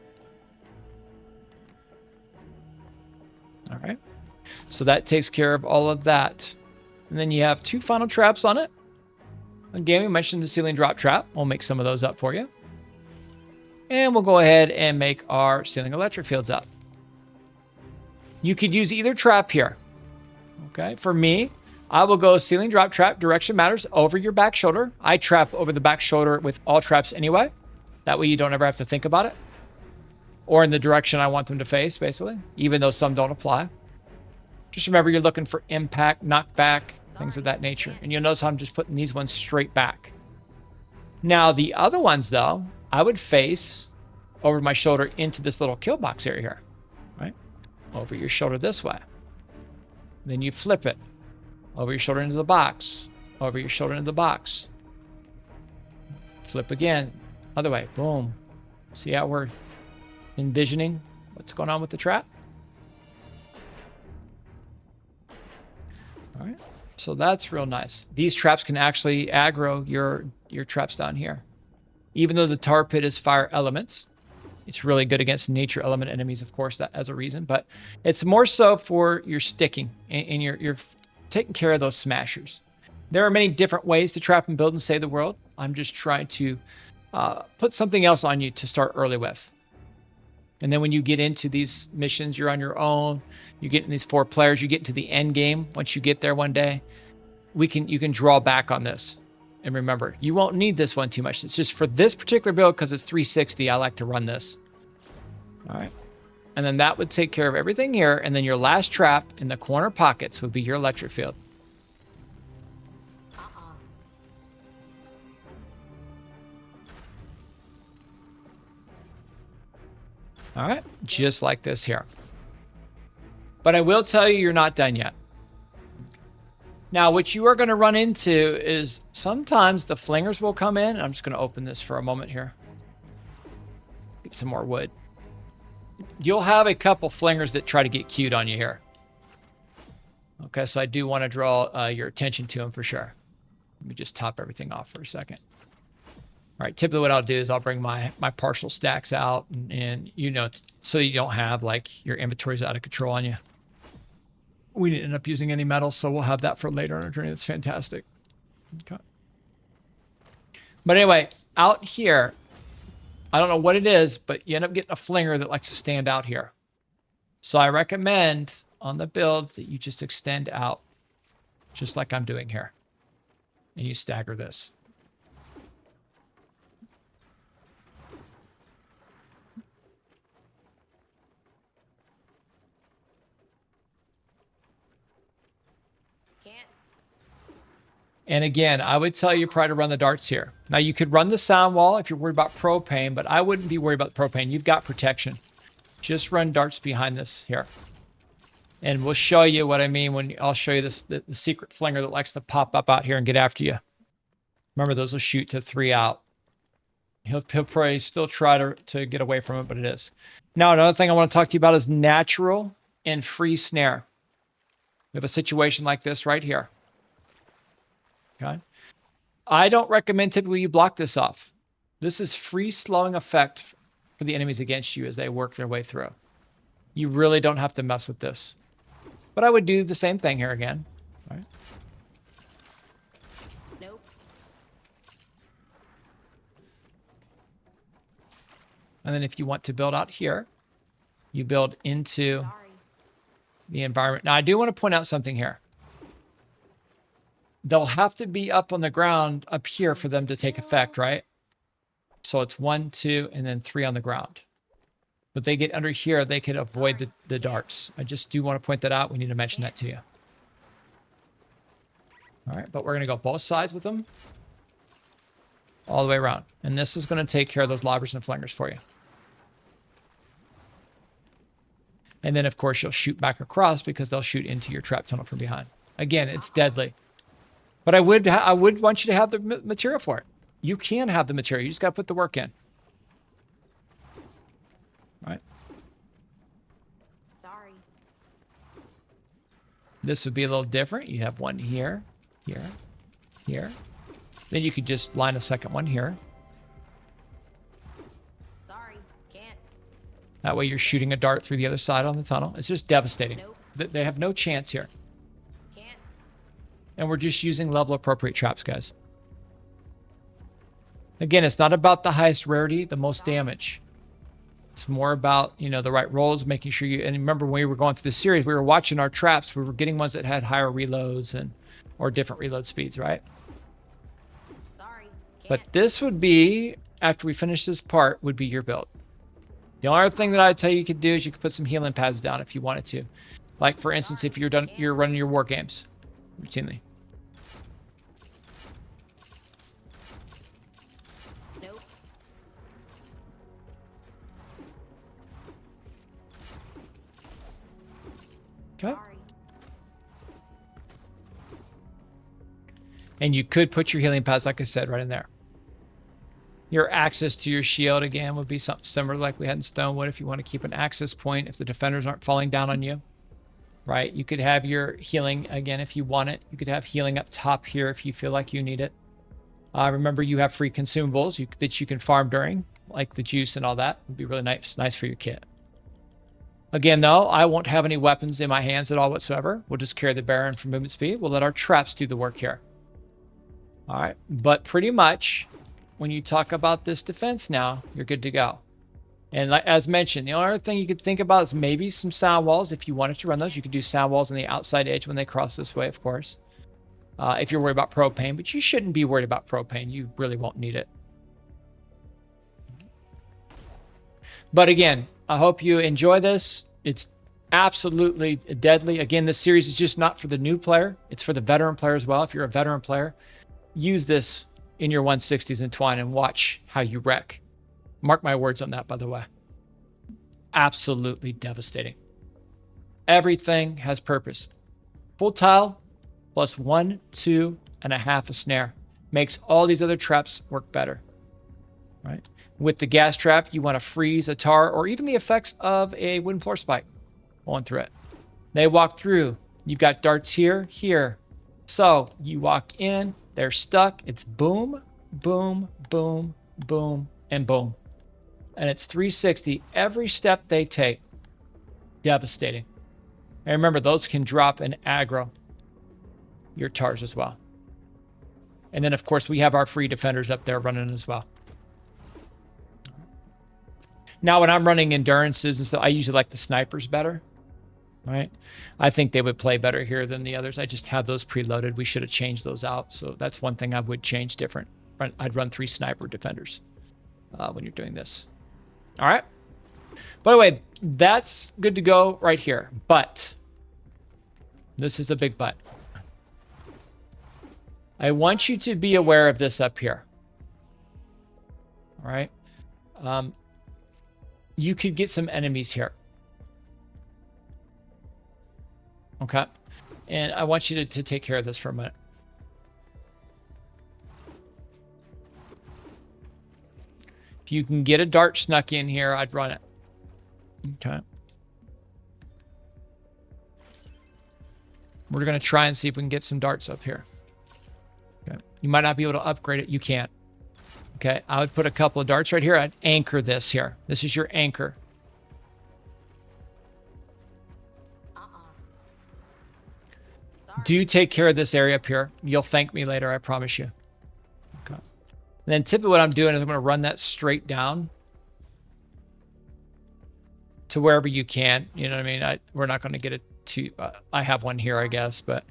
S1: All right. So that takes care of all of that. And then you have two final traps on it. Again, we mentioned the ceiling drop trap. We'll make some of those up for you. And we'll go ahead and make our ceiling electric fields up. You could use either trap here. Okay, for me, I will go ceiling drop trap, direction matters, over your back shoulder. I trap over the back shoulder with all traps anyway. That way you don't ever have to think about it. or in the direction I want them to face, basically, even though some don't apply. Just remember you're looking for impact, knockback, things of that nature. And you'll notice how I'm just putting these ones straight back. Now, the other ones, though, I would face over my shoulder into this little kill box area here, right? Over your shoulder this way. Then you flip it over your shoulder into the box, over your shoulder into the box. Flip again, other way, boom. See how we're envisioning what's going on with the trap? All right, so that's real nice. These traps can actually aggro your traps down here. Even though the tar pit is fire elements, it's really good against nature element enemies, of course, that as a reason, but it's more so for your sticking and you're taking care of those smashers. There are many different ways to trap and build and save the world. I'm just trying to put something else on you to start early with. And then when you get into these missions, you're on your own. You get in these 4 players. You get into the end game. Once you get there one day, you can draw back on this. And remember, you won't need this one too much. It's just for this particular build, because it's 360, I like to run this. All right. And then that would take care of everything here. And then your last trap in the corner pockets would be your electric field. All right, just like this here. But I will tell you, you're not done yet. Now, what you are going to run into is sometimes the flingers will come in. I'm just going to open this for a moment here. Get some more wood. You'll have a couple flingers that try to get cute on you here. Okay, so I do want to draw your attention to them for sure. Let me just top everything off for a second. All right, typically what I'll do is I'll bring my partial stacks out and you know, so you don't have like your inventories out of control on you. We didn't end up using any metals, so we'll have that for later on our journey. That's fantastic. Okay. But anyway, out here, I don't know what it is, but you end up getting a flinger that likes to stand out here. So I recommend on the build that you just extend out, just like I'm doing here. And you stagger this. And again, I would tell you probably to run the darts here. Now, you could run the sound wall if you're worried about propane, but I wouldn't be worried about the propane. You've got protection. Just run darts behind this here. And we'll show you what I mean when I'll show you this, the secret flinger that likes to pop up out here and get after you. Remember, those will shoot to 3 out. He'll probably still try to get away from it, but it is. Now, another thing I want to talk to you about is natural and free snare. We have a situation like this right here. Okay. I don't recommend typically you block this off. This is free slowing effect for the enemies against you as they work their way through. You really don't have to mess with this. But I would do the same thing here again. Right?
S2: Nope.
S1: And then if you want to build out here, you build into the environment. Now, I do want to point out something here. They'll have to be up on the ground up here for them to take effect, right? So it's 1, 2, and then 3 on the ground. But they get under here, they could avoid the darts. I just do want to point that out. We need to mention that to you. All right, but we're going to go both sides with them. All the way around. And this is going to take care of those lobbers and flingers for you. And then, of course, you'll shoot back across because they'll shoot into your trap tunnel from behind. Again, it's deadly. But I would want you to have the material for it. You can have the material. You just got to put the work in. All right.
S2: Sorry.
S1: This would be a little different. You have one here, here, here. Then you could just line a second one here.
S2: Sorry, can't.
S1: That way you're shooting a dart through the other side on the tunnel. It's just devastating.
S2: Nope.
S1: They have no chance here. And we're just using level appropriate traps, guys. Again, it's not about the highest rarity, the most damage. It's more about, you know, the right rolls, making sure you, and remember when we were going through the series, we were watching our traps. We were getting ones that had higher reloads or different reload speeds, right?
S2: Sorry.
S1: But this would be, after we finish this part, would be your build. The only other thing that I'd tell you could do is you could put some healing pads down if you wanted to. Like, for instance, if you're running your war games routinely.
S2: Nope.
S1: Okay. And you could put your healing pads, like I said, right in there. Your access to your shield, again, would be something similar like we had in Stonewood if you want to keep an access point if the defenders aren't falling down on you. Right? You could have your healing, again, if you want it. You could have healing up top here if you feel like you need it. Remember, you have free consumables that you can farm during, like the juice and all that. Would be really nice for your kit. Again, though, I won't have any weapons in my hands at all whatsoever. We'll just carry the Baron for movement speed. We'll let our traps do the work here. All right, but pretty much when you talk about this defense now, you're good to go. And like, as mentioned, the only other thing you could think about is maybe some sound walls. If you wanted to run those, you could do sound walls on the outside edge when they cross this way, of course. If you're worried about propane, but you shouldn't be worried about propane. You really won't need it. But again, I hope you enjoy this. It's absolutely deadly. Again, this series is just not for the new player. It's for the veteran player as well. If you're a veteran player, use this in your 160s and twine and watch how you wreck. Mark my words on that, by the way. Absolutely devastating. Everything has purpose. Full tile plus 1, 2, and a half a snare makes all these other traps work better. Right? With the gas trap, you want to freeze a tar or even the effects of a wooden floor spike going through it. They walk through. You've got darts here, here. So you walk in, they're stuck. It's boom, boom, boom, boom, and boom. And it's 360 every step they take. Devastating. And remember, those can drop and aggro your tars as well. And then, of course, we have our free defenders up there running as well. Now, when I'm running endurances and stuff, I usually like the snipers better. Right? I think they would play better here than the others. I just have those preloaded. We should have changed those out. So that's one thing I would change different. I'd run 3 sniper defenders when you're doing this. All right. By the way, that's good to go right here. But this is a big but. I want you to be aware of this up here. All right. You could get some enemies here. Okay. And I want you to take care of this for a minute. If you can get a dart snuck in here, I'd run it. Okay. We're going to try and see if we can get some darts up here. Okay. You might not be able to upgrade it. You can't. Okay. I would put a couple of darts right here. I'd anchor this here. This is your anchor. Do take care of this area up here. You'll thank me later, I promise you. Okay. And then typically what I'm doing is I'm going to run that straight down to wherever you can. You know what I mean? We're not going to get it to... I have one here, I guess, but...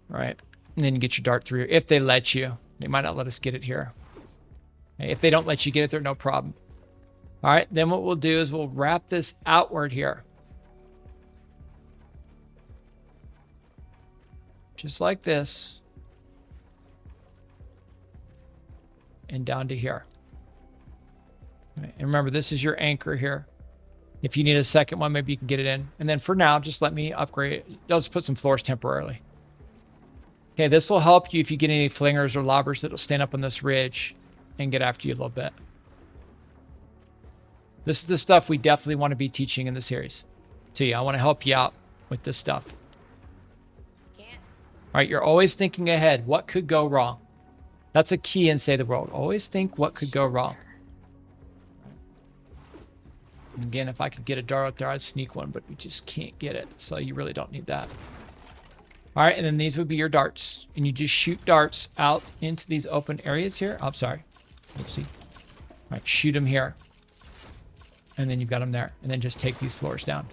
S1: Right. And then you get your dart through. If they let you. They might not let us get it here. If they don't let you get it there, no problem. All right. Then what we'll do is we'll wrap this outward here. Just like this. And down to here. Right. And remember, this is your anchor here. If you need a second one, maybe you can get it in. And then for now, just let me upgrade it. I'll just put some floors temporarily. Okay, this will help you if you get any flingers or lobbers that'll stand up on this ridge and get after you a little bit. This is the stuff we definitely want to be teaching in the series to you. I want to help you out with this stuff. All right, you're always thinking ahead. What could go wrong? That's a key in Save the World. Always think what could go wrong. And again, if I could get a dart up there, I'd sneak one, but we just can't get it. So you really don't need that. All right, and then these would be your darts. And you just shoot darts out into these open areas here. Oh, I'm sorry. Oopsie. All right, shoot them here. And then you've got them there. And then just take these floors down.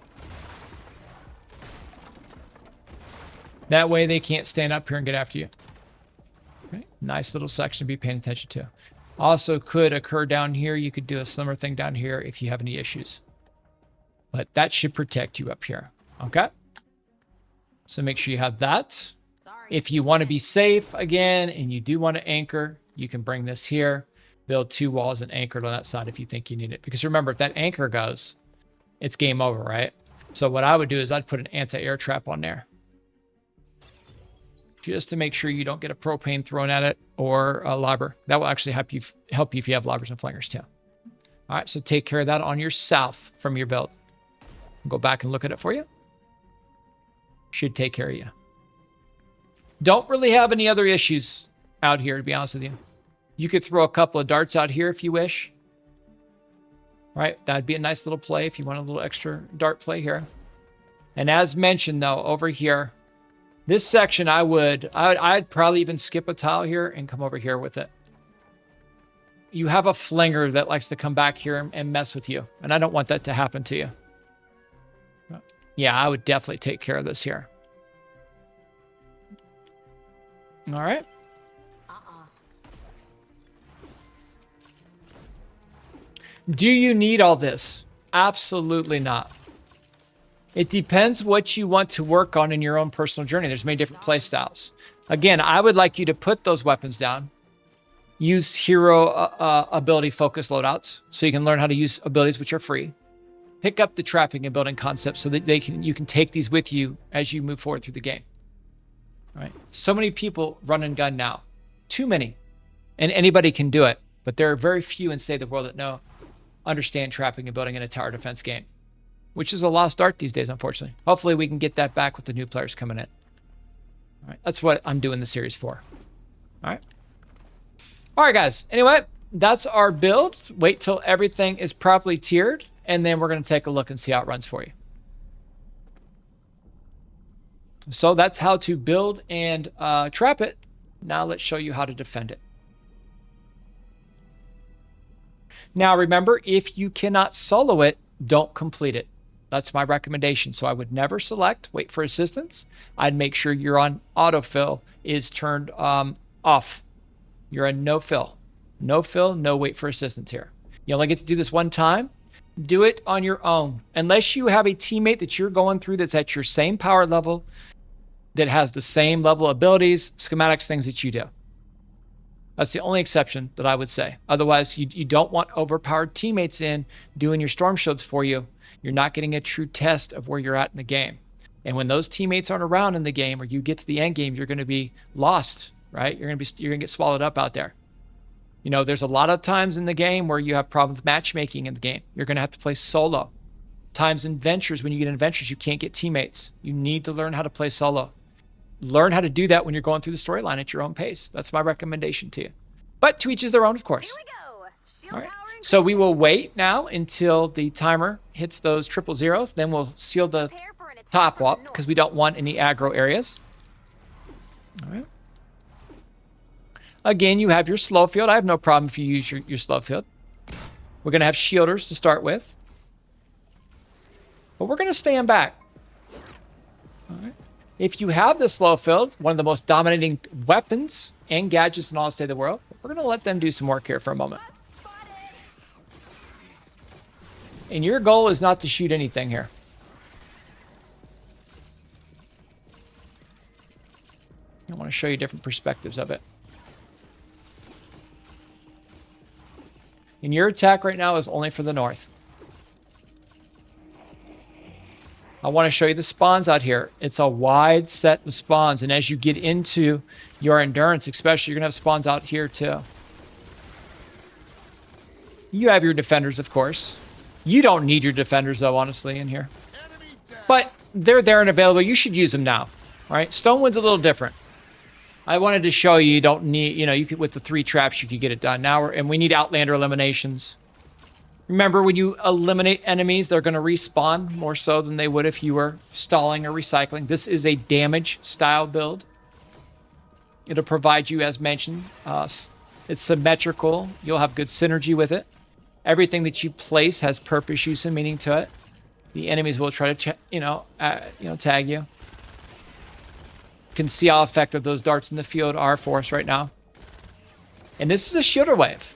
S1: That way they can't stand up here and get after you. Okay. Nice little section to be paying attention to. Also could occur down here. You could do a similar thing down here if you have any issues. But that should protect you up here. Okay? So make sure you have that. If you want to be safe again and you do want to anchor, you can bring this here, build 2 walls and anchor it on that side if you think you need it. Because remember, if that anchor goes, it's game over, right? So what I would do is I'd put an anti-air trap on there, just to make sure you don't get a propane thrown at it or a lobber. That will actually help you if you have lobbers and flankers too. All right, so take care of that on your south from your build. I'll go back and look at it for you. Should take care of you. Don't really have any other issues out here, to be honest with you. You could throw a couple of darts out here if you wish. Right, that'd be a nice little play if you want a little extra dart play here. And as mentioned, though, over here, this section, I'd probably even skip a tile here and come over here with it. You have a flinger that likes to come back here and mess with you, and I don't want that to happen to you. Yeah, I would definitely take care of this here. All right. Do you need all this? Absolutely not. It depends what you want to work on in your own personal journey. There's many different play styles. Again, I would like you to put those weapons down. Use hero ability focus loadouts so you can learn how to use abilities which are free. Pick up the trapping and building concepts so that you can take these with you as you move forward through the game. All right. So many people run and gun now. Too many. And anybody can do it. But there are very few in Save the World that understand trapping and building in a tower defense game, which is a lost art these days, unfortunately. Hopefully we can get that back with the new players coming in. All right. That's what I'm doing the series for. All right. All right, guys. Anyway, that's our build. Wait till everything is properly tiered, and then we're going to take a look and see how it runs for you. So that's how to build and trap it. Now let's show you how to defend it. Now remember, if you cannot solo it, don't complete it. That's my recommendation. So I would never select, wait for assistance. I'd make sure you're on autofill is turned off. You're on no fill. No fill, no wait for assistance here. You only get to do this one time. Do it on your own. Unless you have a teammate that you're going through that's at your same power level, that has the same level of abilities, schematics, things that you do. That's the only exception that I would say. Otherwise, you don't want overpowered teammates in doing your storm shields for you. You're not getting a true test of where you're at in the game. And when those teammates aren't around in the game or you get to the end game, you're going to be lost, right? You're going to get swallowed up out there. You know, there's a lot of times in the game where you have problems with matchmaking in the game. You're going to have to play solo. Times in ventures, when you get in ventures, you can't get teammates. You need to learn how to play solo. Learn how to do that when you're going through the storyline at your own pace. That's my recommendation to you. But to each is their own, of course.
S2: Here we go. Shield
S1: All right.
S2: power increased.
S1: So we will wait now until the timer hits those 000s. Then we'll seal the
S2: Prepare for an attack
S1: top
S2: from
S1: wall
S2: the
S1: because
S2: north.
S1: we don't want any aggro areas. All right. Again, you have your slow field. I have no problem if you use your slow field. We're going to have shielders to start with. But we're going to stand back. All right. If you have the slow field, one of the most dominating weapons and gadgets in all the State of the world, we're going to let them do some work here for a moment. And your goal is not to shoot anything here. I want to show you different perspectives of it. And your attack right now is only for the north. I want to show you the spawns out here. It's a wide set of spawns. And as you get into your endurance, especially, you're going to have spawns out here too. You have your defenders, of course. You don't need your defenders, though, honestly, in here. But they're there and available. You should use them now. All right? Stonewood's a little different. I wanted to show you don't need, you know, you could, with the 3 traps, you could get it done. Now, and we need Outlander eliminations. Remember, when you eliminate enemies, they're going to respawn more so than they would if you were stalling or recycling. This is a damage style build. It'll provide you, as mentioned, it's symmetrical. You'll have good synergy with it. Everything that you place has purpose, use, and meaning to it. The enemies will try to, tag you. You can see how effective those darts in the field are for us right now. And this is a shielder wave.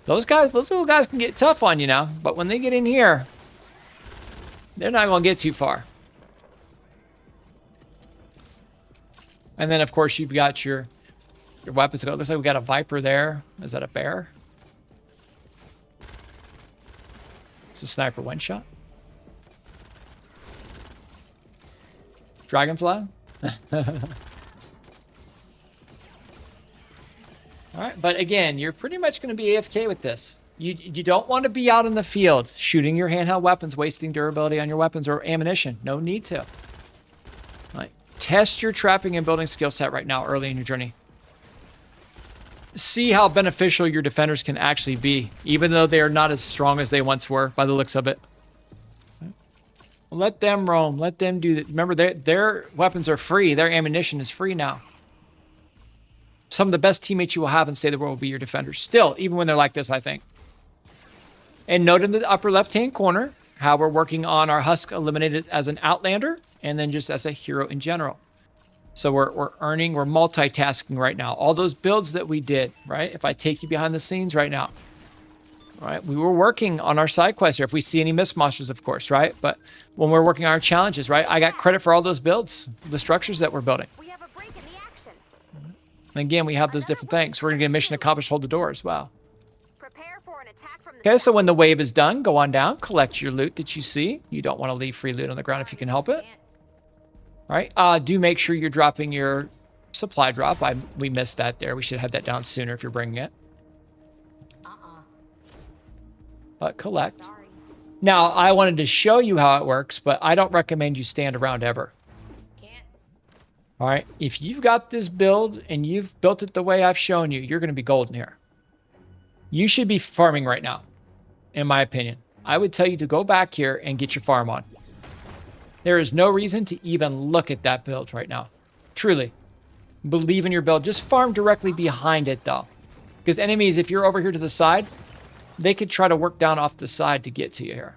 S1: Those little guys can get tough on you now, but when they get in here, they're not going to get too far. And then, of course, you've got your weapons. It looks like we got a Viper there. Is that a bear? It's a sniper one shot. Dragonfly. All right, but again, you're pretty much going to be AFK with this. You don't want to be out in the field shooting your handheld weapons, wasting durability on your weapons or ammunition. No need to. All right. Test your trapping and building skill set right now early in your journey. See how beneficial your defenders can actually be, even though they are not as strong as they once were by the looks of it. Let them roam. Let them do that. Remember, their weapons are free. Their ammunition is free now. Some of the best teammates you will have in Save the World will be your defenders. Still, even when they're like this, I think. And note in the upper left-hand corner how we're working on our Husk eliminated as an Outlander and then just as a hero in general. So we're multitasking right now. All those builds that we did, right? If I take you behind the scenes right now, right? We were working on our side quests here. If we see any mist monsters, of course, right? But when we're working on our challenges, right? I got credit for all those builds, the structures that we're building.
S2: We have a break in the action.
S1: And again, we have those different things. We're going to get a mission accomplished, hold the door as well.
S2: Prepare for an attack from the
S1: Okay, so when the wave is done, go on down, collect your loot that you see. You don't want to leave free loot on the ground if you can help it. All right, do make sure you're dropping your supply drop. We missed that there. We should have that down sooner if you're bringing it. But collect. Now, I wanted to show you how it works, but I don't recommend you stand around ever. All right, if you've got this build and you've built it the way I've shown you, you're going to be golden here. You should be farming right now, in my opinion. I would tell you to go back here and get your farm on. There is no reason to even look at that build right now. Truly. Believe in your build. Just farm directly behind it, though. Because enemies, if you're over here to the side, they could try to work down off the side to get to you here.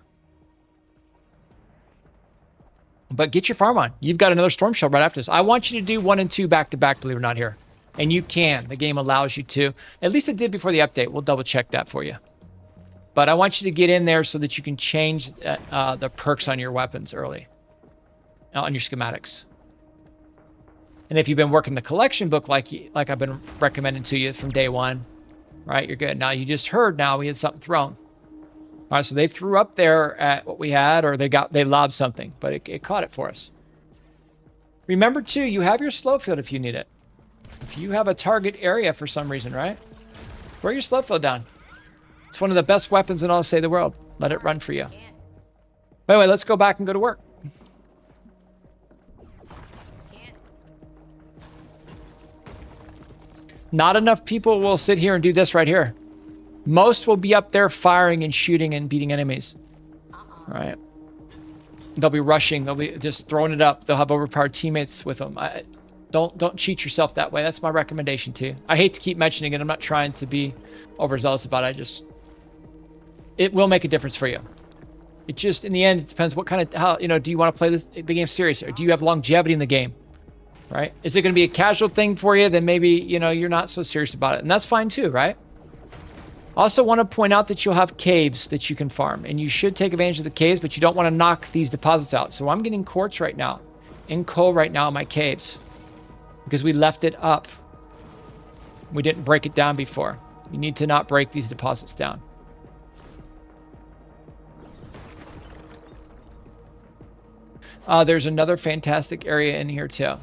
S1: But get your farm on. You've got another Storm Shield right after this. I want you to do 1 and 2 back-to-back, believe it or not, here. And you can. The game allows you to. At least it did before the update. We'll double-check that for you. But I want you to get in there so that you can change the perks on your weapons early. On your schematics. And if you've been working the collection book like I've been recommending to you from day one, right, you're good. Now, you just heard now we had something thrown. All right, so they threw up there at what we had, or they lobbed something, but it caught it for us. Remember, too, you have your slow field if you need it. If you have a target area for some reason, right? Throw your slow field down. It's one of the best weapons in all Save the World. Let it run for you. By the way, let's go back and go to work. Not enough people will sit here and do this right here. Most will be up there firing and shooting and beating enemies. All right. They'll be rushing. They'll be just throwing it up. They'll have overpowered teammates with them. Don't cheat yourself that way. That's my recommendation to you. I hate to keep mentioning it. I'm not trying to be overzealous about it. It will make a difference for you. It just, in the end, it depends what kind of, do you want to play the game serious, or do you have longevity in the game? Right? Is it going to be a casual thing for you? Then maybe, you're not so serious about it. And that's fine too, right? Also want to point out that you'll have caves that you can farm. And you should take advantage of the caves, but you don't want to knock these deposits out. So I'm getting quartz right now. And coal right now in my caves. Because we left it up. We didn't break it down before. You need to not break these deposits down. There's another fantastic area in here too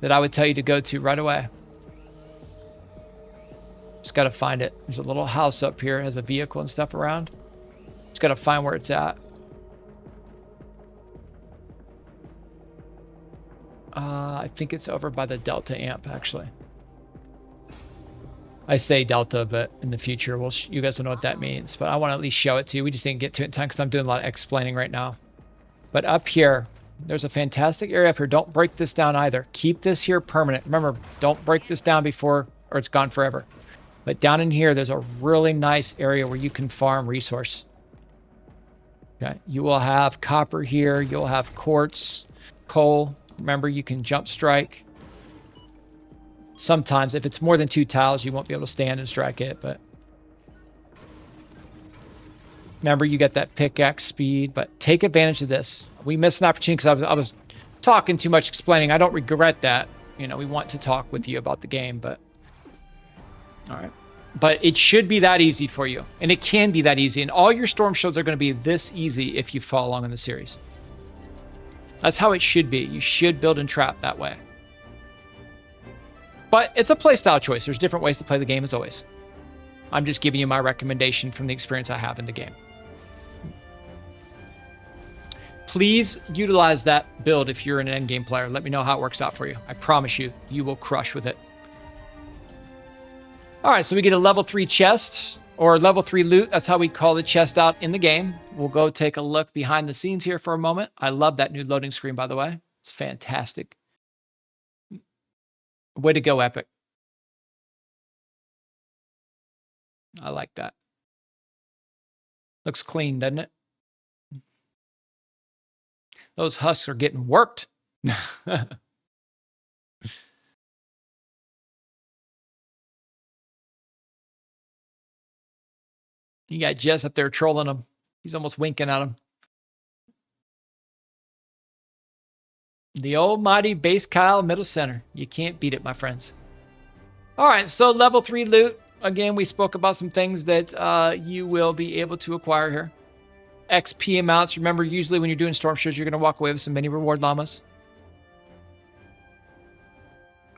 S1: that I would tell you to go to right away. Just got to find it. There's a little house up here. It has a vehicle and stuff around. Just got to find where it's at. I think it's over by the Delta amp, actually. I say Delta, but in the future, you guys will know what that means. But I want to at least show it to you. We just didn't get to it in time because I'm doing a lot of explaining right now. But up here, there's a fantastic area up here. Don't break this down either. Keep this here permanent. Remember, don't break this down before, or it's gone forever. But down in here, there's a really nice area where you can farm resource. Okay, you will have copper here. You'll have quartz, coal. Remember, you can jump strike. Sometimes, if it's more than 2 tiles, you won't be able to stand and strike it, but... Remember, you get that pickaxe speed, but take advantage of this. We missed an opportunity because I was talking too much, explaining. I don't regret that. You know, we want to talk with you about the game, but... All right. But it should be that easy for you, and it can be that easy, and all your storm shields are going to be this easy if you follow along in the series. That's how it should be. You should build and trap that way. But it's a playstyle choice. There's different ways to play the game, as always. I'm just giving you my recommendation from the experience I have in the game. Please utilize that build if you're an endgame player. Let me know how it works out for you. I promise you, you will crush with it. All right, so we get a level 3 chest, or level 3 loot. That's how we call the chest out in the game. We'll go take a look behind the scenes here for a moment. I love that new loading screen, by the way. It's fantastic. Way to go, Epic. I like that. Looks clean, doesn't it? Those husks are getting worked. You got Jess up there trolling him. He's almost winking at him. The old mighty base Kyle middle center. You can't beat it, my friends. All right, so level 3 loot. Again, we spoke about some things that you will be able to acquire here. XP amounts. Remember, usually when you're doing storm shields, you're going to walk away with some mini reward llamas.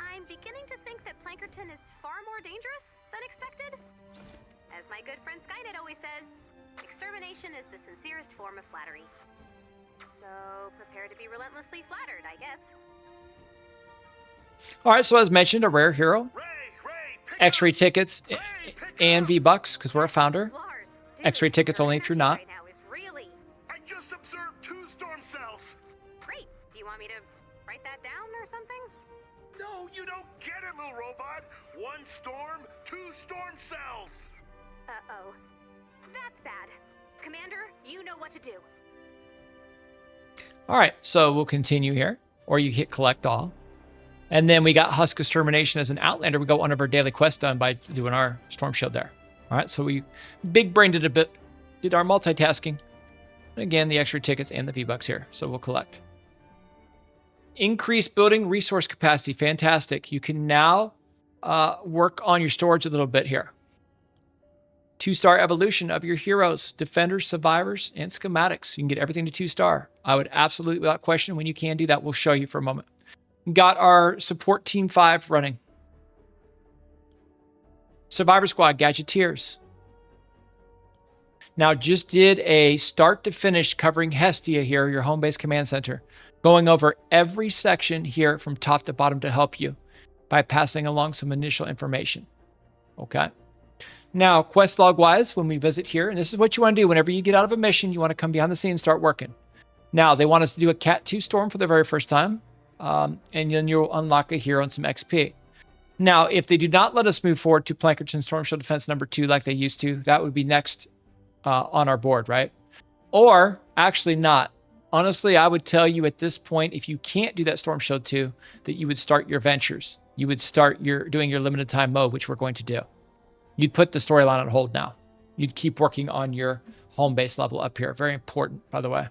S2: I'm beginning to think that Plankerton is far more dangerous than expected. As my good friend Skynet always says, extermination is the sincerest form of flattery. So prepare to be relentlessly flattered, I guess.
S1: All right, so as mentioned, a rare hero. X-ray tickets and V-Bucks, because we're a founder. X-ray tickets only if you're not.
S3: I just observed 2 storm cells.
S2: Great. Do you want me to write that down or something?
S3: No, you don't get it, little robot. 1 storm, 2 storm cells.
S2: Uh-oh. That's bad. Commander, you know what to do.
S1: All right, so we'll continue here. Or you hit collect all. And then we got Husk Extermination as an Outlander. We got one of our daily quests done by doing our Storm Shield there. All right, so we big-brained it a bit. Did our multitasking. And again, the extra tickets and the V-Bucks here. So we'll collect. Increase building resource capacity. Fantastic. You can now work on your storage a little bit here. 2-star evolution of your heroes, defenders, survivors, and schematics. You can get everything to 2-star. I would absolutely, without question, when you can do that, we'll show you for a moment. Got our support team 5 running. Survivor Squad, Gadgeteers. Now, just did a start to finish covering Hestia here, your home base command center. Going over every section here from top to bottom to help you by passing along some initial information. Okay. Now, quest log wise, when we visit here, and this is what you want to do whenever you get out of a mission, you want to come behind the scenes and start working. Now, they want us to do a Cat 2 storm for the very first time. And then you'll unlock a hero and some XP. Now, if they do not let us move forward to Plankerton Storm Shield Defense number 2 like they used to, that would be next on our board, right? Or actually not. Honestly, I would tell you at this point, if you can't do that Storm Shield 2, that you would start your ventures. You would start doing your limited time mode, which we're going to do. You'd put the storyline on hold now. You'd keep working on your home base level up here. Very important, by the way.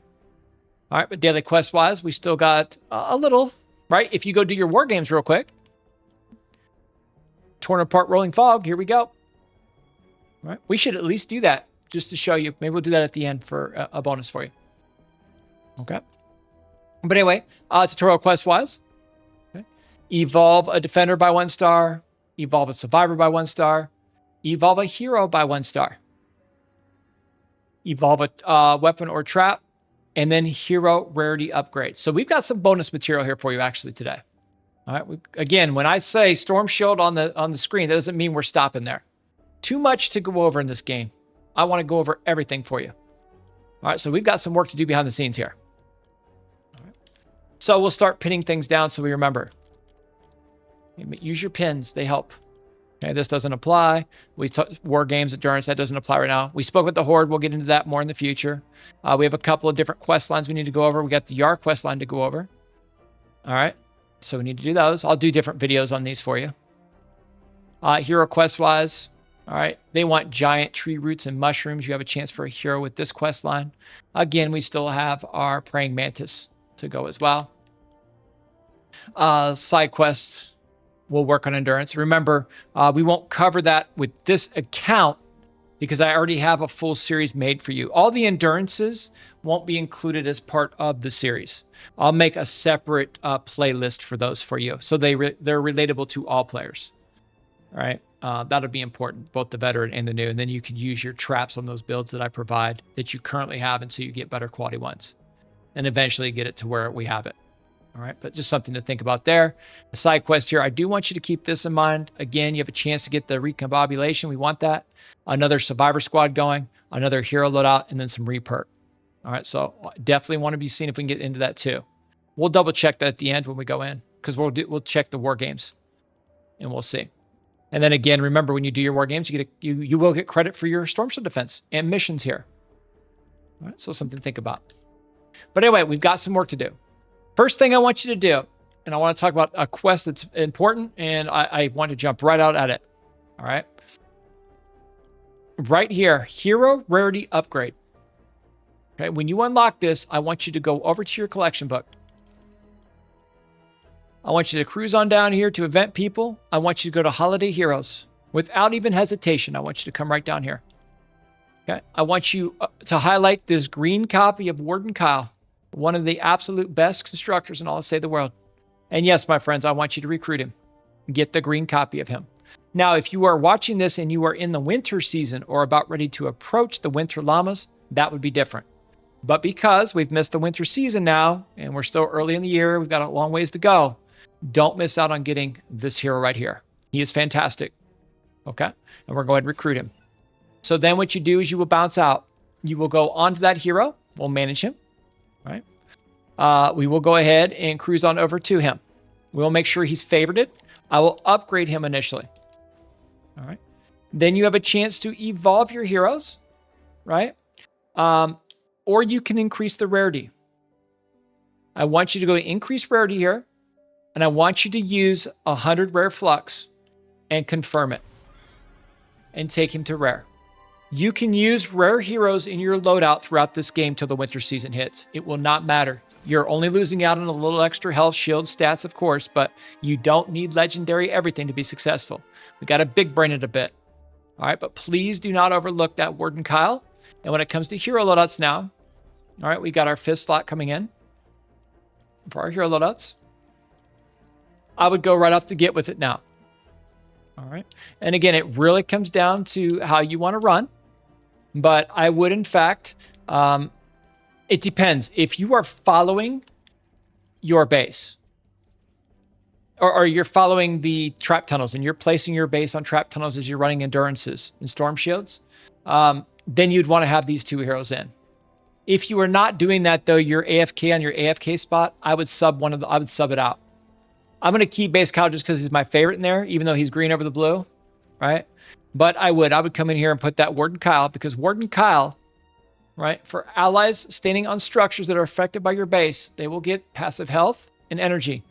S1: All right, but daily quest-wise, we still got a little, right? If you go do your war games real quick. Torn apart rolling fog. Here we go. All right, we should at least do that just to show you. Maybe we'll do that at the end for a bonus for you. Okay. But anyway, tutorial quest-wise. Okay. Evolve a defender by 1 star. Evolve a survivor by 1 star. Evolve a hero by 1 star. Evolve a weapon or trap. And then hero rarity upgrade. So we've got some bonus material here for you actually today. All right. Again, when I say Storm Shield on the screen, that doesn't mean we're stopping there. Too much to go over in this game. I want to go over everything for you. All right. So we've got some work to do behind the scenes here. All right. So we'll start pinning things down so we remember. Use your pins. They help. Okay, this doesn't apply. War games, endurance, that doesn't apply right now. We spoke with the Horde. We'll get into that more in the future. We have a couple of different quest lines we need to go over. We got the Yar quest line to go over. All right. So we need to do those. I'll do different videos on these for you. Hero quest wise, all right, they want giant tree roots and mushrooms. You have a chance for a hero with this quest line. Again, we still have our praying mantis to go as well. Side quests will work on endurance. Remember, we won't cover that with this account because I already have a full series made for you. All the endurances won't be included as part of the series. I'll make a separate playlist for those for you, so they're relatable to all players. All right, that'll be important, both the veteran and the new, and then you can use your traps on those builds that I provide that you currently have until you get better quality ones, and eventually get it to where we have it. All right, but just something to think about there. A side quest here, I do want you to keep this in mind. Again, you have a chance to get the recombobulation. We want that. Another survivor squad going, another hero loadout, and then some reperk. All right, so definitely want to be seeing if we can get into that too. We'll double check that at the end when we go in, because we'll check the war games, and we'll see. And then again, remember when you do your war games, you will get credit for your Storm Shield Defense and missions here. All right, so something to think about. But anyway, we've got some work to do. First thing I want you to do, and I want to talk about a quest that's important, and I want to jump right out at it. All right. Right here, Hero Rarity Upgrade. Okay, when you unlock this, I want you to go over to your collection book. I want you to cruise on down here to Event People. I want you to go to Holiday Heroes. Without even hesitation, I want you to come right down here. Okay, I want you to highlight this green copy of Warden Kyle, one of the absolute best constructors in all of Save the World. And yes, my friends, I want you to recruit him. Get the green copy of him. Now, if you are watching this and you are in the winter season or about ready to approach the winter llamas, that would be different. But because we've missed the winter season now, and we're still early in the year, we've got a long ways to go, don't miss out on getting this hero right here. He is fantastic. Okay? And we're going to recruit him. So then what you do is you will bounce out. You will go onto that hero. We'll manage him. Right? We will go ahead and cruise on over to him. We'll make sure he's favorited. I will upgrade him initially. All right. Then you have a chance to evolve your heroes, right? Or you can increase the rarity. I want you to go increase rarity here, and I want you to use 100 rare flux and confirm it and take him to rare. You can use rare heroes in your loadout throughout this game till the winter season hits. It will not matter. You're only losing out on a little extra health, shield, stats, of course, but you don't need legendary everything to be successful. We got to big brain it a bit. All right, but please do not overlook that Warden Kyle. And when it comes to hero loadouts now, all right, we got our 5th slot coming in for our hero loadouts. I would go right off the get with it now. All right. And again, it really comes down to how you want to run. But I would, in fact, it depends. If you are following your base, or you're following the trap tunnels and you're placing your base on trap tunnels as you're running endurances and storm shields, then you'd want to have these 2 heroes in. If you are not doing that, though, you're AFK on your AFK spot, I would sub it out. I'm going to keep base Kyle just because he's my favorite in there, even though he's green over the blue, right? But I would come in here and put that Warden Kyle, because Warden Kyle, right, for allies standing on structures that are affected by your base, they will get passive health and energy.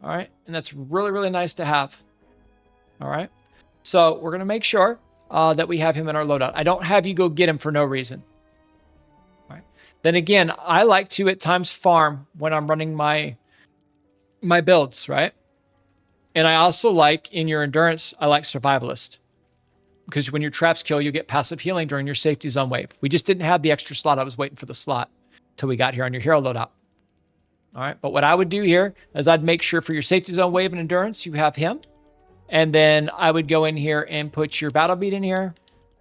S1: All right, and that's really, really nice to have. All right, so we're going to make sure that we have him in our loadout. I don't have you go get him for no reason. All right. Then again, I like to at times farm when I'm running my builds, right? And I also like, in your endurance, I like survivalist. Because when your traps kill, you get passive healing during your safety zone wave. We just didn't have the extra slot. I was waiting for the slot till we got here on your hero loadout. All right, but what I would do here is I'd make sure for your safety zone wave and endurance, you have him. And then I would go in here and put your battle beat in here.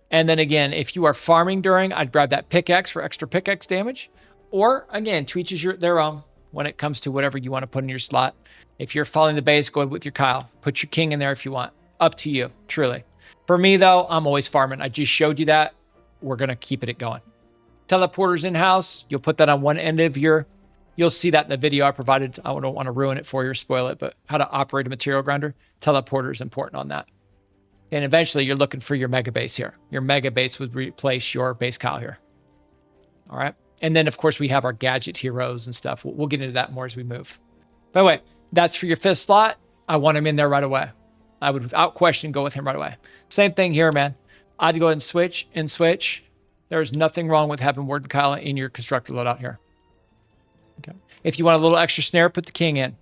S1: And then again, if you are farming during, I'd grab that pickaxe for extra pickaxe damage. Or again, to each their own when it comes to whatever you want to put in your slot. If you're following the base, go with your Kyle. Put your king in there if you want. Up to you, truly. For me, though, I'm always farming. I just showed you that. We're going to keep it going. Teleporters in-house. You'll put that on one end of your... You'll see that in the video I provided. I don't want to ruin it for you or spoil it, but how to operate a material grinder. Teleporter is important on that. And eventually, you're looking for your mega base here. Your mega base would replace your base Kyle here. All right? And then, of course, we have our gadget heroes and stuff. We'll get into that more as we move. By the way, that's for your 5th slot. I want him in there right away. I would without question go with him right away. Same thing here, man. I'd go ahead and switch. There's nothing wrong with having Warden Kyle in your constructor loadout here. Okay. If you want a little extra snare, put the king in.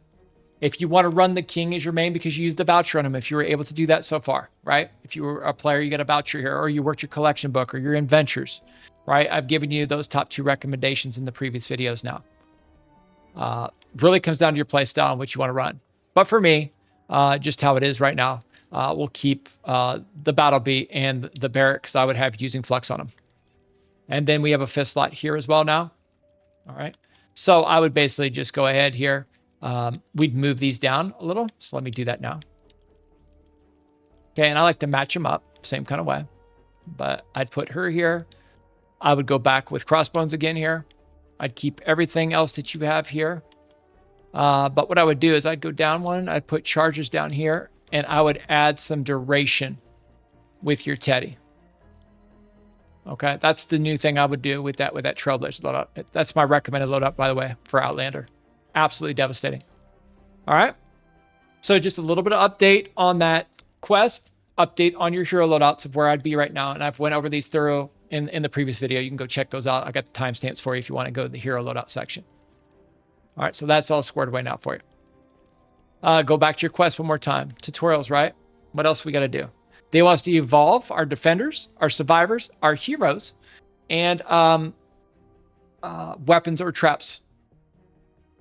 S1: If you want to run the king as your main because you used the voucher on him, if you were able to do that so far, right? If you were a player, you got a voucher here, or you worked your collection book, or you're in ventures, right? I've given you those top 2 recommendations in the previous videos now. Really comes down to your play style and what you want to run. But for me, just how it is right now, we'll keep the Battle Beat and the Barrack because I would have using Flux on them. And then we have a 5th slot here as well now. All right. So I would basically just go ahead here. We'd move these down a little. So let me do that now. Okay. And I like to match them up same kind of way. But I'd put her here. I would go back with Crossbones again here. I'd keep everything else that you have here. But what I would do is I'd go down one. I'd put charges down here. And I would add some duration with your Teddy. Okay, that's the new thing I would do with that Trailblazer loadout. That's my recommended loadout, by the way, for Outlander. Absolutely devastating. All right. So just a little bit of update on that quest, update on your hero loadouts of where I'd be right now. And I've went over these thorough in the previous video. You can go check those out. I got the timestamps for you if you want to go to the hero loadout section. All right, so that's all squared away now for you. Go back to your quest one more time. Tutorials, right? What else we got to do? They want us to evolve our defenders, our survivors, our heroes, and weapons or traps.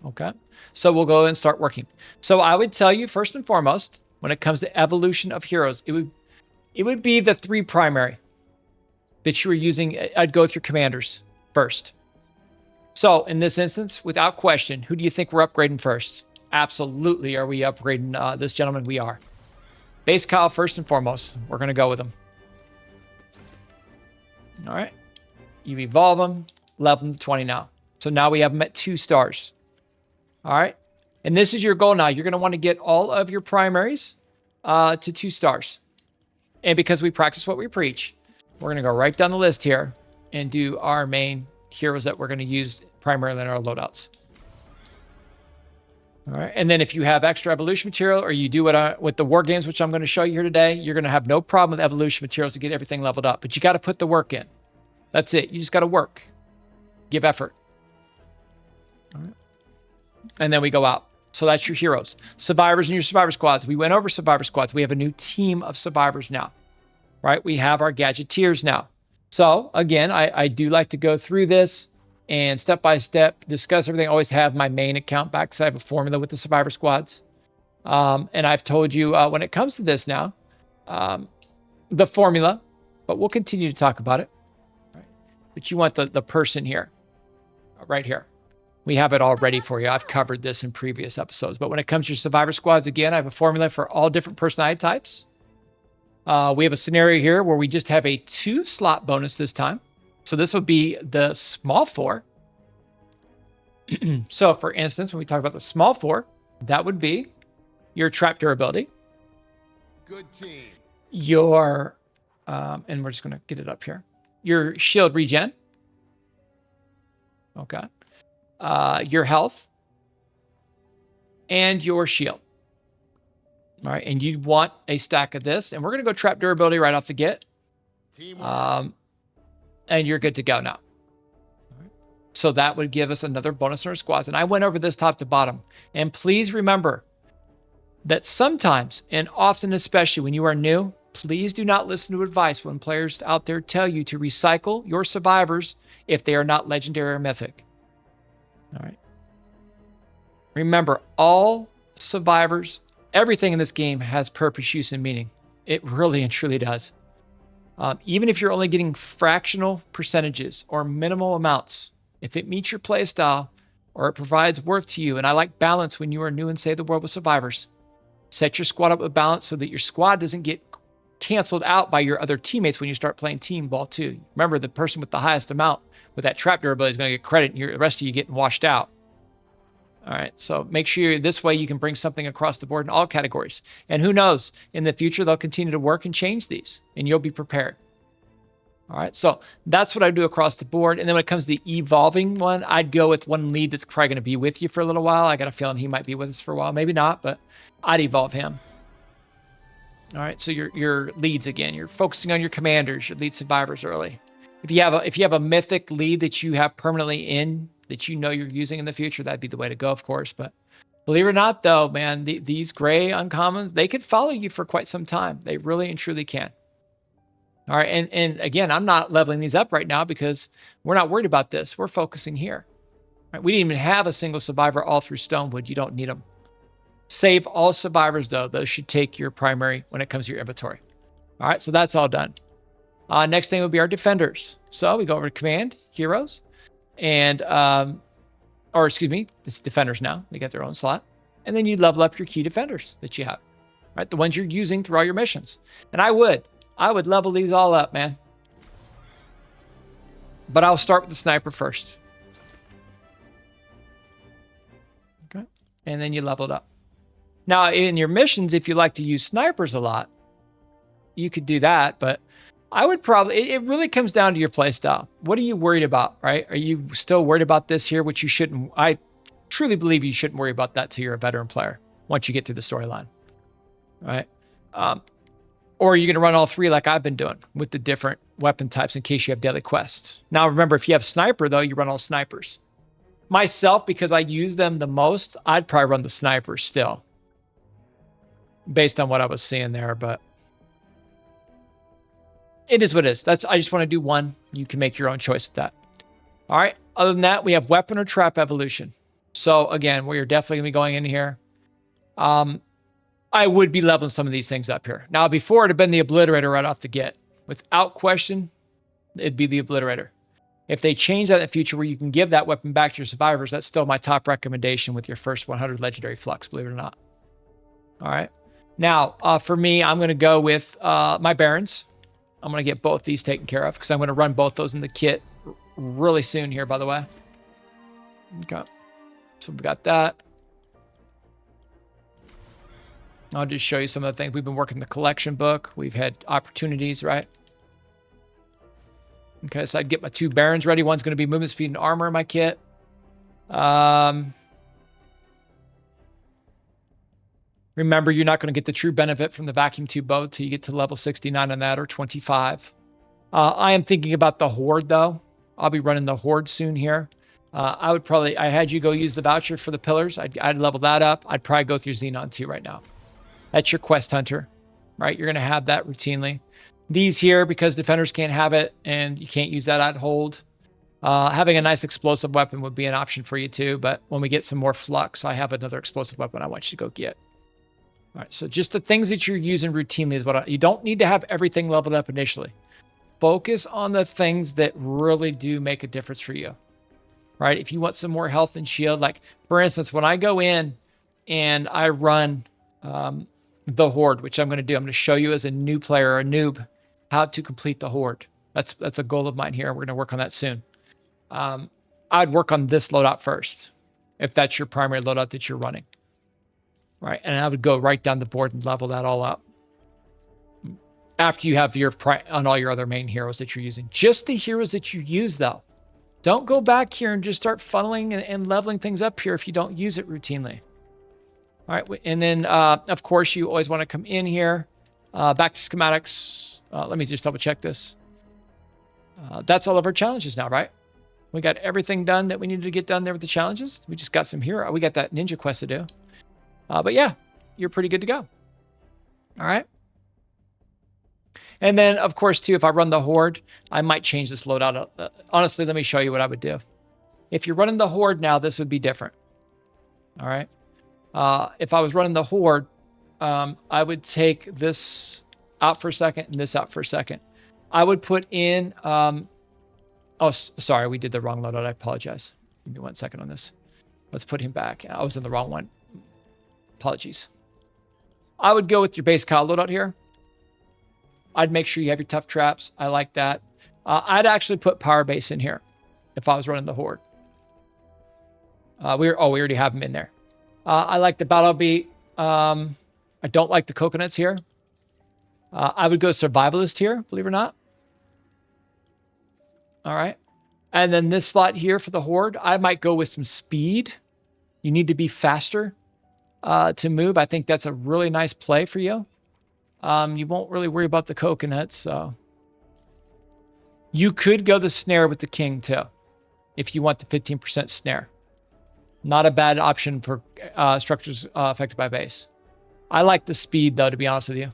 S1: Okay, so we'll go and start working. So I would tell you first and foremost, when it comes to evolution of heroes, it would be the 3 primary that you were using. I'd go with your commanders first. So in this instance, without question, who do you think we're upgrading first? Absolutely, are we upgrading this gentleman? We are. Base Kyle first and foremost. We're going to go with him. All right. You evolve him, level him to 20 now. So now we have him at 2 stars. All right. And this is your goal now. You're going to want to get all of your primaries to 2 stars. And because we practice what we preach, we're going to go right down the list here and do our main heroes that we're going to use primarily in our loadouts. All right. And then if you have extra evolution material or you do it with the war games, which I'm going to show you here today, you're going to have no problem with evolution materials to get everything leveled up. But you got to put the work in. That's it. You just got to work. Give effort. All right. And then we go out. So that's your heroes. Survivors and your survivor squads. We went over survivor squads. We have a new team of survivors now. Right? We have our gadgeteers now. So again, I do like to go through this and step by step discuss everything. I always have my main account back because I have a formula with the survivor squads. And I've told you when it comes to this now, the formula, but we'll continue to talk about it. Right. But you want the person here, right here. We have it all ready for you. I've covered this in previous episodes. But when it comes to your survivor squads, again, I have a formula for all different personality types. We have a scenario here where we just have a 2 slot bonus this time. So this would be the small 4. So for instance, when we talk about the small 4, that would be your trap durability.
S3: Good team.
S1: Your, and we're just going to get it up here. Your shield regen. Okay. Your health. And your shield. All right. And you'd want a stack of this. And we're going to go trap durability right off the get. And you're good to go now. So that would give us another bonus on our squads. And I went over this top to bottom. And please remember that sometimes, and often especially when you are new, please do not listen to advice when players out there tell you to recycle your survivors if they are not legendary or mythic. All right. Remember, all survivors, everything in this game has purpose, use, and meaning. It really and truly does. Even if you're only getting fractional percentages or minimal amounts, if it meets your play style or it provides worth to you, and I like balance when you are new and Save the World with survivors, set your squad up with balance so that your squad doesn't get canceled out by your other teammates when you start playing team ball too. Remember, the person with the highest amount with that trap durability is going to get credit and the rest of you getting washed out. All right, so make sure this way you can bring something across the board in all categories. And who knows, in the future, they'll continue to work and change these, and you'll be prepared. All right, so that's what I do across the board. And then when it comes to the evolving one, I'd go with one lead that's probably going to be with you for a little while. I got a feeling he might be with us for a while. Maybe not, but I'd evolve him. All right, so your leads again. You're focusing on your commanders, your lead survivors early. If you have a mythic lead that you have permanently in that you know you're using in the future, that'd be the way to go, of course. But believe it or not, though, man, these gray uncommons, they could follow you for quite some time. They really and truly can. All right, and again, I'm not leveling these up right now because we're not worried about this. We're focusing here. Right? We didn't even have a single survivor all through Stonewood. You don't need them. Save all survivors, though. Those should take your primary when it comes to your inventory. All right, so that's all done. Next thing would be our defenders. So we go over to command, heroes, and, or excuse me, it's defenders now. They get their own slot. And then you level up your key defenders that you have, right? The ones you're using through all your missions. And I would level these all up, man. But I'll start with the sniper first. Okay. And then you level it up. Now, in your missions, if you like to use snipers a lot, you could do that, but I would probably, it really comes down to your playstyle. What are you worried about, right? Are you still worried about this here, which you shouldn't? I truly believe you shouldn't worry about that till you're a veteran player once you get through the storyline, right? Or are you going to run all three like I've been doing with the different weapon types in case you have daily quests? Now, remember, if you have sniper, though, you run all snipers. Myself, because I use them the most, I'd probably run the snipers still based on what I was seeing there, but it is what it is. I just want to do one. You can make your own choice with that. All right. Other than that, we have weapon or trap evolution. So again, we are definitely going to be going in here. I would be leveling some of these things up here. Now, before it'd have been the obliterator right off the get. Without question, it'd be the obliterator. If they change that in the future where you can give that weapon back to your survivors, that's still my top recommendation with your first 100 legendary flux, believe it or not. All right. Now, for me, I'm going to go with my barons. I'm going to get both these taken care of because I'm going to run both those in the kit really soon here, by the way. Okay. So we got that. I'll just show you some of the things. We've been working the collection book. We've had opportunities, right? Okay, so I'd get my two barons ready. One's going to be movement speed and armor in my kit. Remember, you're not going to get the true benefit from the vacuum tube bow till you get to level 69 on that or 25. I am thinking about the horde, though. I'll be running the horde soon here. I had you go use the voucher for the pillars. I'd level that up. I'd probably go through Xenon 2 right now. That's your quest hunter, right? You're going to have that routinely. These here, because defenders can't have it and you can't use that, I'd hold. Having a nice explosive weapon would be an option for you too, but when we get some more flux, I have another explosive weapon I want you to go get. All right, so just the things that you're using routinely is what you don't need to have everything leveled up initially. Focus on the things that really do make a difference for you, right? If you want some more health and shield, like for instance, when I go in and I run the horde, which I'm going to do, I'm going to show you as a new player or a noob how to complete the horde. That's a goal of mine here. We're going to work on that soon. I'd work on this loadout first, if that's your primary loadout that you're running. Right, and I would go right down the board and level that all up. After you have your on all your other main heroes that you're using. Just the heroes that you use, though. Don't go back here and just start funneling and leveling things up here if you don't use it routinely. All right, and then, of course, you always want to come in here. Back to schematics. Let me just double check this. That's all of our challenges now, right? We got everything done that we needed to get done there with the challenges. We just got some hero. We got that ninja quest to do. But yeah, you're pretty good to go. All right. And then, of course, too, if I run the horde, I might change this loadout. Honestly, let me show you what I would do. If you're running the horde now, this would be different. All right. If I was running the horde, I would take this out for a second and this out for a second. I would put in, oh, sorry, we did the wrong loadout. I apologize. Give me 1 second on this. Let's put him back. I was in the wrong one. Apologies. I would go with your base Kyle loadout here. I'd make sure you have your tough traps. I like that. I'd actually put power base in here if I was running the horde. We already have them in there. I like the battle beat. I don't like the coconuts here. I would go survivalist here, believe it or not. All right. And then this slot here for the horde, I might go with some speed. You need to be faster to move. I think that's a really nice play for you. You won't really worry about the coconuts, so. You could go the snare with the king, too, if you want the 15% snare. Not a bad option for structures affected by base. I like the speed, though, to be honest with you.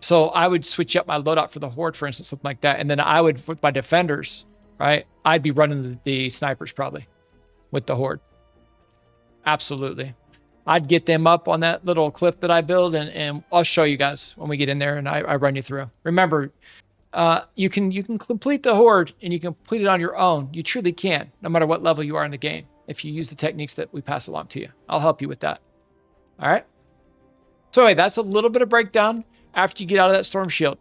S1: So I would switch up my loadout for the horde, for instance, something like that. And then I would, with my defenders, right? I'd be running the snipers probably with the horde. Absolutely. I'd get them up on that little cliff that I build, and I'll show you guys when we get in there and I run you through. Remember, you can complete the horde and you can complete it on your own. You truly can, no matter what level you are in the game, if you use the techniques that we pass along to you. I'll help you with that. All right. So anyway, that's a little bit of breakdown after you get out of that storm shield.